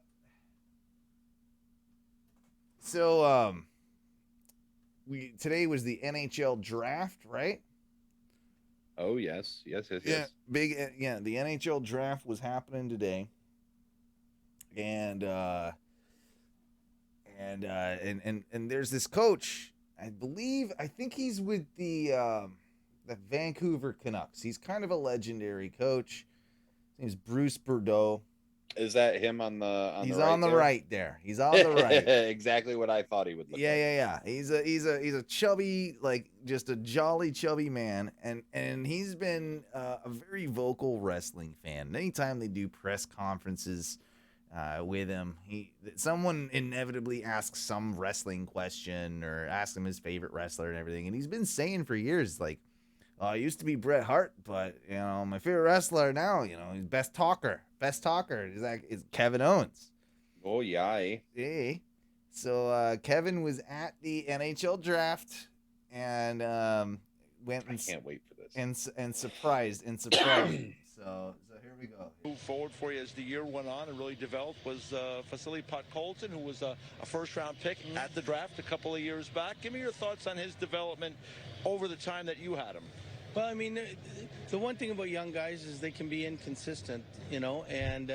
So today was the NHL draft, right? Oh yes. Yeah, big. Yeah, the NHL draft was happening today, and there's this coach. I think he's with the Vancouver Canucks. He's kind of a legendary coach. His name's Bruce Boudreau. Is that him on the? He's on the right there. He's on the right. Exactly what I thought he would look like. Yeah. He's a chubby, like, just a jolly chubby man, and he's been a very vocal wrestling fan. Anytime they do press conferences with him, someone inevitably asks some wrestling question or asks him his favorite wrestler and everything, and he's been saying for years, like, I used to be Bret Hart, but my favorite wrestler now, he's best talker is Kevin Owens. Oh yeah. Hey. So Kevin was at the NHL draft and went. I can't wait for this. And surprised. So here we go. Move forward for you as the year went on and really developed was Vasily Podkolzin, who was a first-round pick at the draft a couple of years back. Give me your thoughts on his development over the time that you had him. Well, I mean, the one thing about young guys is they can be inconsistent, you know, and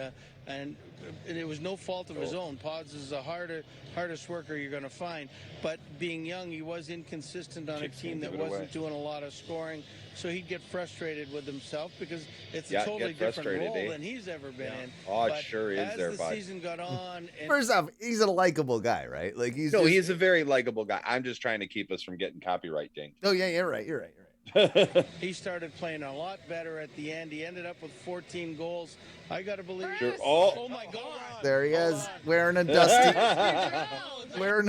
it was no fault of his own. Pods is the hardest worker you're going to find, but being young, he was inconsistent on a team that wasn't doing a lot of scoring, so he'd get frustrated with himself because it's a totally different role than he's ever been in. Oh, it but sure is as there, the bud. season got on, and First off, he's a likable guy, right? Like he's he's a very likable guy. I'm just trying to keep us from getting copyright dinged. Oh yeah, you're right. he started playing a lot better at the end. He ended up with 14 goals. I got to believe. Sure. Oh my God! There he is, wearing a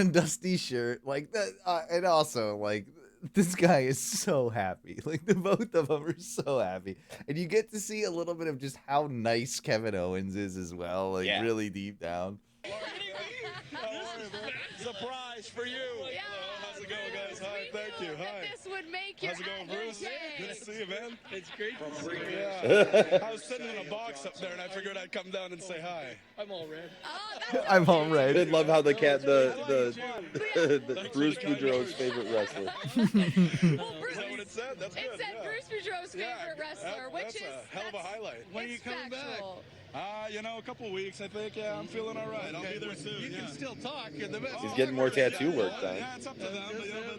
dusty shirt like that, and also like this guy is so happy. Like the both of them are so happy, and you get to see a little bit of just how nice Kevin Owens is as well. Like really deep down. Surprise for you. Yeah. How's it going, guys? Hi, thank you. Hi. This would make your How's it going, Bruce? day. Good to see you, man. It's great to see you. Yeah. I was sitting in a box up there, and I figured I'd come down and say hi. I'm all red. Oh, that's I'm all I right. did love how the Bruce Boudreau's favorite wrestler. well, Bruce, Is that what it said? That's good. it said Bruce Boudreau's favorite wrestler, which that's is a hell of a highlight. When are you coming factual. You know, a couple weeks, I think. Yeah, I'm feeling all right. I'll be there soon. You can still talk. You're the best. He's getting more tattoo work done. Yeah, it's up to them.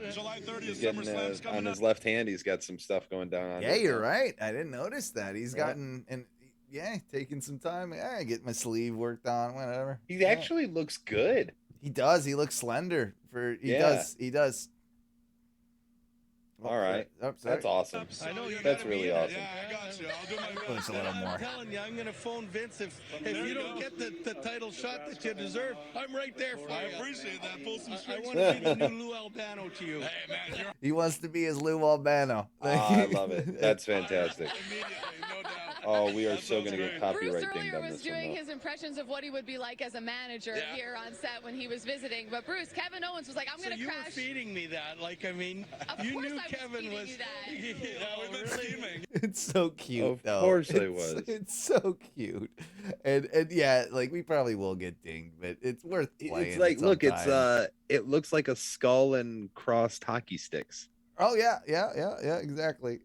But July 30th, He's getting SummerSlam's coming on his up. left hand. He's got some stuff going down on. Yeah, his you're hand. right. I didn't notice that. He's gotten and taking some time. I get my sleeve worked on, whatever. He actually looks good. He does. He looks slender. He does. All right, Oh, sorry. that's awesome. I know you That's gotta really be in it. awesome. Yeah, I got you. I'll do my best. Push a little more. I'm telling you, I'm going to phone Vince if you don't get the title shot that you deserve. I'm right there for I you. appreciate that. Pull some I strings. want to be the new Lou Albano to you. Hey, man, you're He wants to be his Lou Albano. I love it. That's fantastic. immediately, no doubt. Oh, we are That so sounds going to get great. Bruce copyright dinged earlier on was this one. doing though. his impressions of what he would be like as a manager here on set when he was visiting. But Bruce, Kevin Owens was like, I'm So going to you were crash. feeding me that. Like, I mean, Of you course knew I was Kevin feeding was. you that. Yeah, we've been scheming. It's so cute, Of though. course I It's- was. It's so cute, and yeah, like we probably will get dinged, but it's worth playing. It's like, look, sometime. it looks like a skull and crossed hockey sticks. Oh yeah, exactly.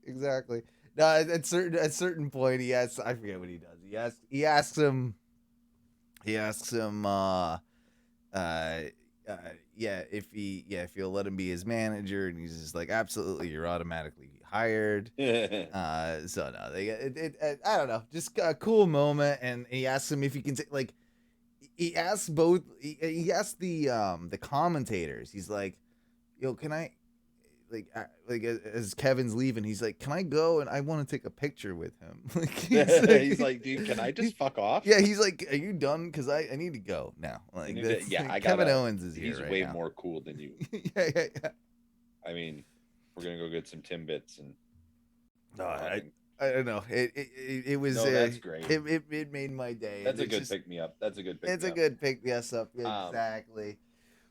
No, at certain point, he asks. I forget what he does. He asks him. If he'll let him be his manager, and he's just like, absolutely, you're automatically hired. So no, I don't know, just a cool moment, and he asks him if he can take like. He asks both. He asks the commentators. He's like, "Yo, can I?" Like as Kevin's leaving, he's like, "Can I go? And I want to take a picture with him." Like He's like, dude, can I just fuck off? Yeah, he's like, "Are you done? Because I need to go now." Like, Kevin Owens is here. He's right way now. more cool than you. yeah. I mean, we're gonna go get some Timbits and. No, I don't know. It was. No, that's great. It made my day. That's a It's good just- pick me up. That's a good pick. It's me a up. good pick. Yes, up exactly.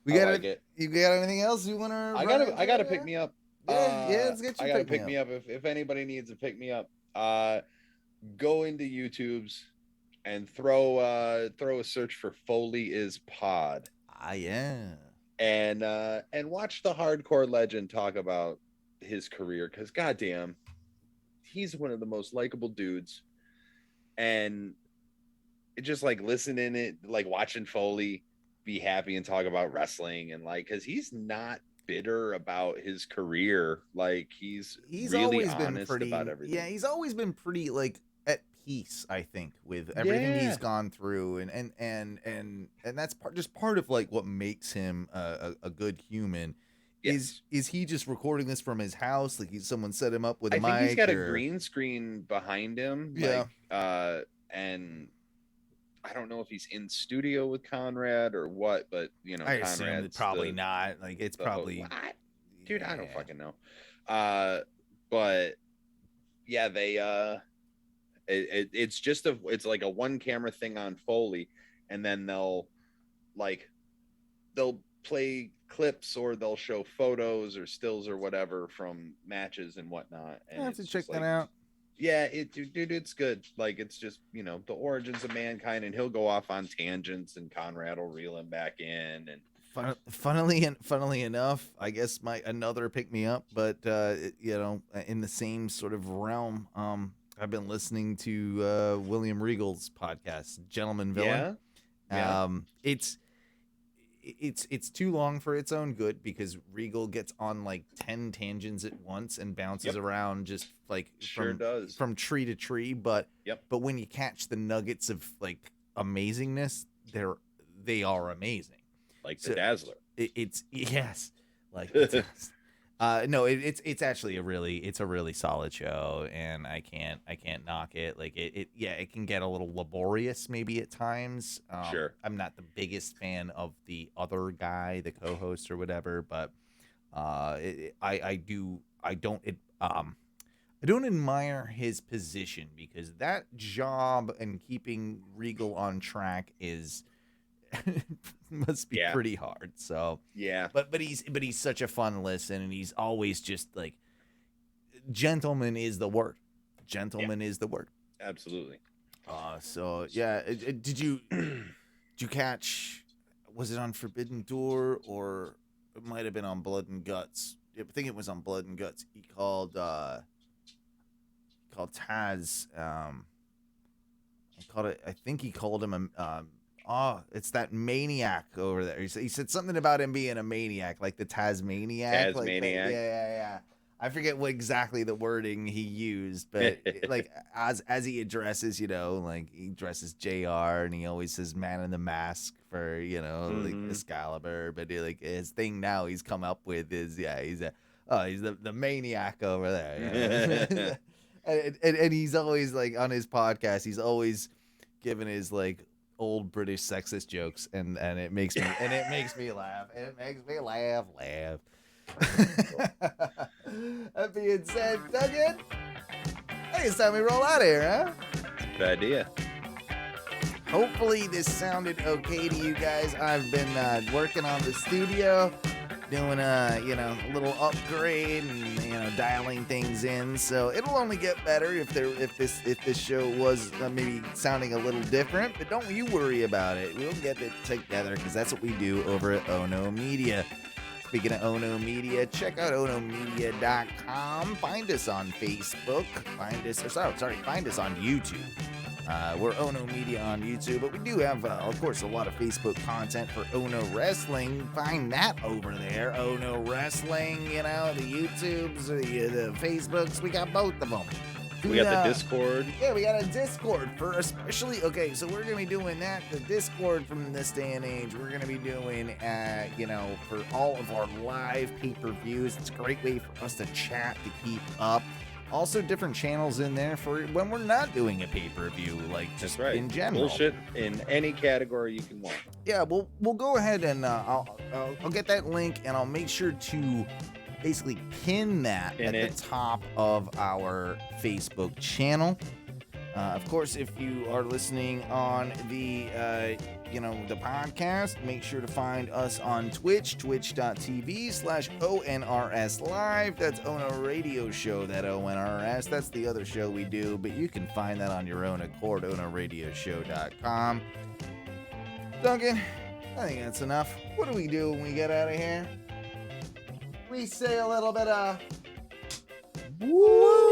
We I got like it. You got anything else you want to? I gotta pick me up. Yeah, let's get you. I gotta pick me up. If anybody needs a pick me up, go into YouTube's and throw a search for Foley is Pod. Yeah. And watch the hardcore legend talk about his career, because goddamn, he's one of the most likable dudes. And it just like listening it, like watching Foley be happy and talk about wrestling, and like, because he's not bitter about his career. Like he's really always been honest pretty about everything. Yeah, he's always been pretty like at peace, I think, with everything he's gone through, and that's part of like what makes him a good human. Yes. Is he just recording this from his house? Like someone set him up with a I mic? think he's got a green screen behind him. Yeah. Like, and I don't know if he's in studio with Conrad or what, but you know, I assume Conrad's it's probably not. Like it's probably what? Dude, I don't Yeah. fucking know. But yeah, they it's like a one camera thing on Foley, and then they'll play clips or they'll show photos or stills or whatever from matches and whatnot. And I have to it's check just that like, out. Yeah, dude, it's good. Like, it's just, you know, the origins of mankind, and he'll go off on tangents, and Conrad will reel him back in. And Funnily enough, I guess another pick me up, but you know, in the same sort of realm, I've been listening to William Regal's podcast, Gentleman Villain. Yeah. It's too long for its own good because Regal gets on like 10 tangents at once and bounces around just like from tree to tree. But when you catch the nuggets of like amazingness, they are amazing. Like the Dazzler. It's actually a really solid show, and I can't knock it. Like it can get a little laborious maybe at times. Sure. I'm not the biggest fan of the other guy, the co-host or whatever, but I don't admire his position because that job and keeping Regal on track is must be pretty hard. So but he's such a fun listen, and he's always just like, gentleman is the word. Is the word. Absolutely. So yeah, did you catch? Was it on Forbidden Door, or it might have been on Blood and Guts? I think it was on Blood and Guts. He called Taz. I think he called him it's that maniac over there. He said something about him being a maniac, like the Tasmaniac. Tasmaniac. Like yeah. I forget what exactly the wording he used, but like as he addresses, you know, like he addresses JR, and he always says "Man in the Mask" for, you know, like Excalibur. But like his thing now he's come up with is he's the maniac over there. and he's always like on his podcast, he's always giving his like old British sexist jokes, and it makes me laugh. It makes me laugh. That being said, Duggan, I think it's time we roll out of here, huh? Good idea. Hopefully this sounded okay to you guys. I've been working on the studio, doing a little upgrade and dialing things in, so it'll only get better if this show was maybe sounding a little different. But don't you worry about it. We'll get it together because that's what we do over at Ohno Media. Speaking of Ohno Media, check out ohnomedia.com. Find us on Facebook. Find us on YouTube. We're Ohno Media on YouTube, but we do have, of course, a lot of Facebook content for Ohno Wrestling. Find that over there, Ohno Wrestling, the YouTubes, the Facebooks. We got both of them. We got the Discord. Yeah, we got a Discord for especially, okay, so we're going to be doing that, the Discord from this day and age. We're going to be doing, for all of our live pay-per-views. It's a great way for us to chat, to keep up. Also, different channels in there for when we're not doing a pay-per-view, like just in general. Bullshit in any category you can want. Yeah, we'll go ahead and I'll get that link, and I'll make sure to basically pin that at the top of our Facebook channel. Of course, if you are listening on the the podcast, make sure to find us on Twitch, twitch.tv/ONRS Live. That's Ohno Radio Show, that ONRS. That's the other show we do, but you can find that on your own accord, OhnoRadioShow.com. Duncan, I think that's enough. What do we do when we get out of here? We say a little bit of woo!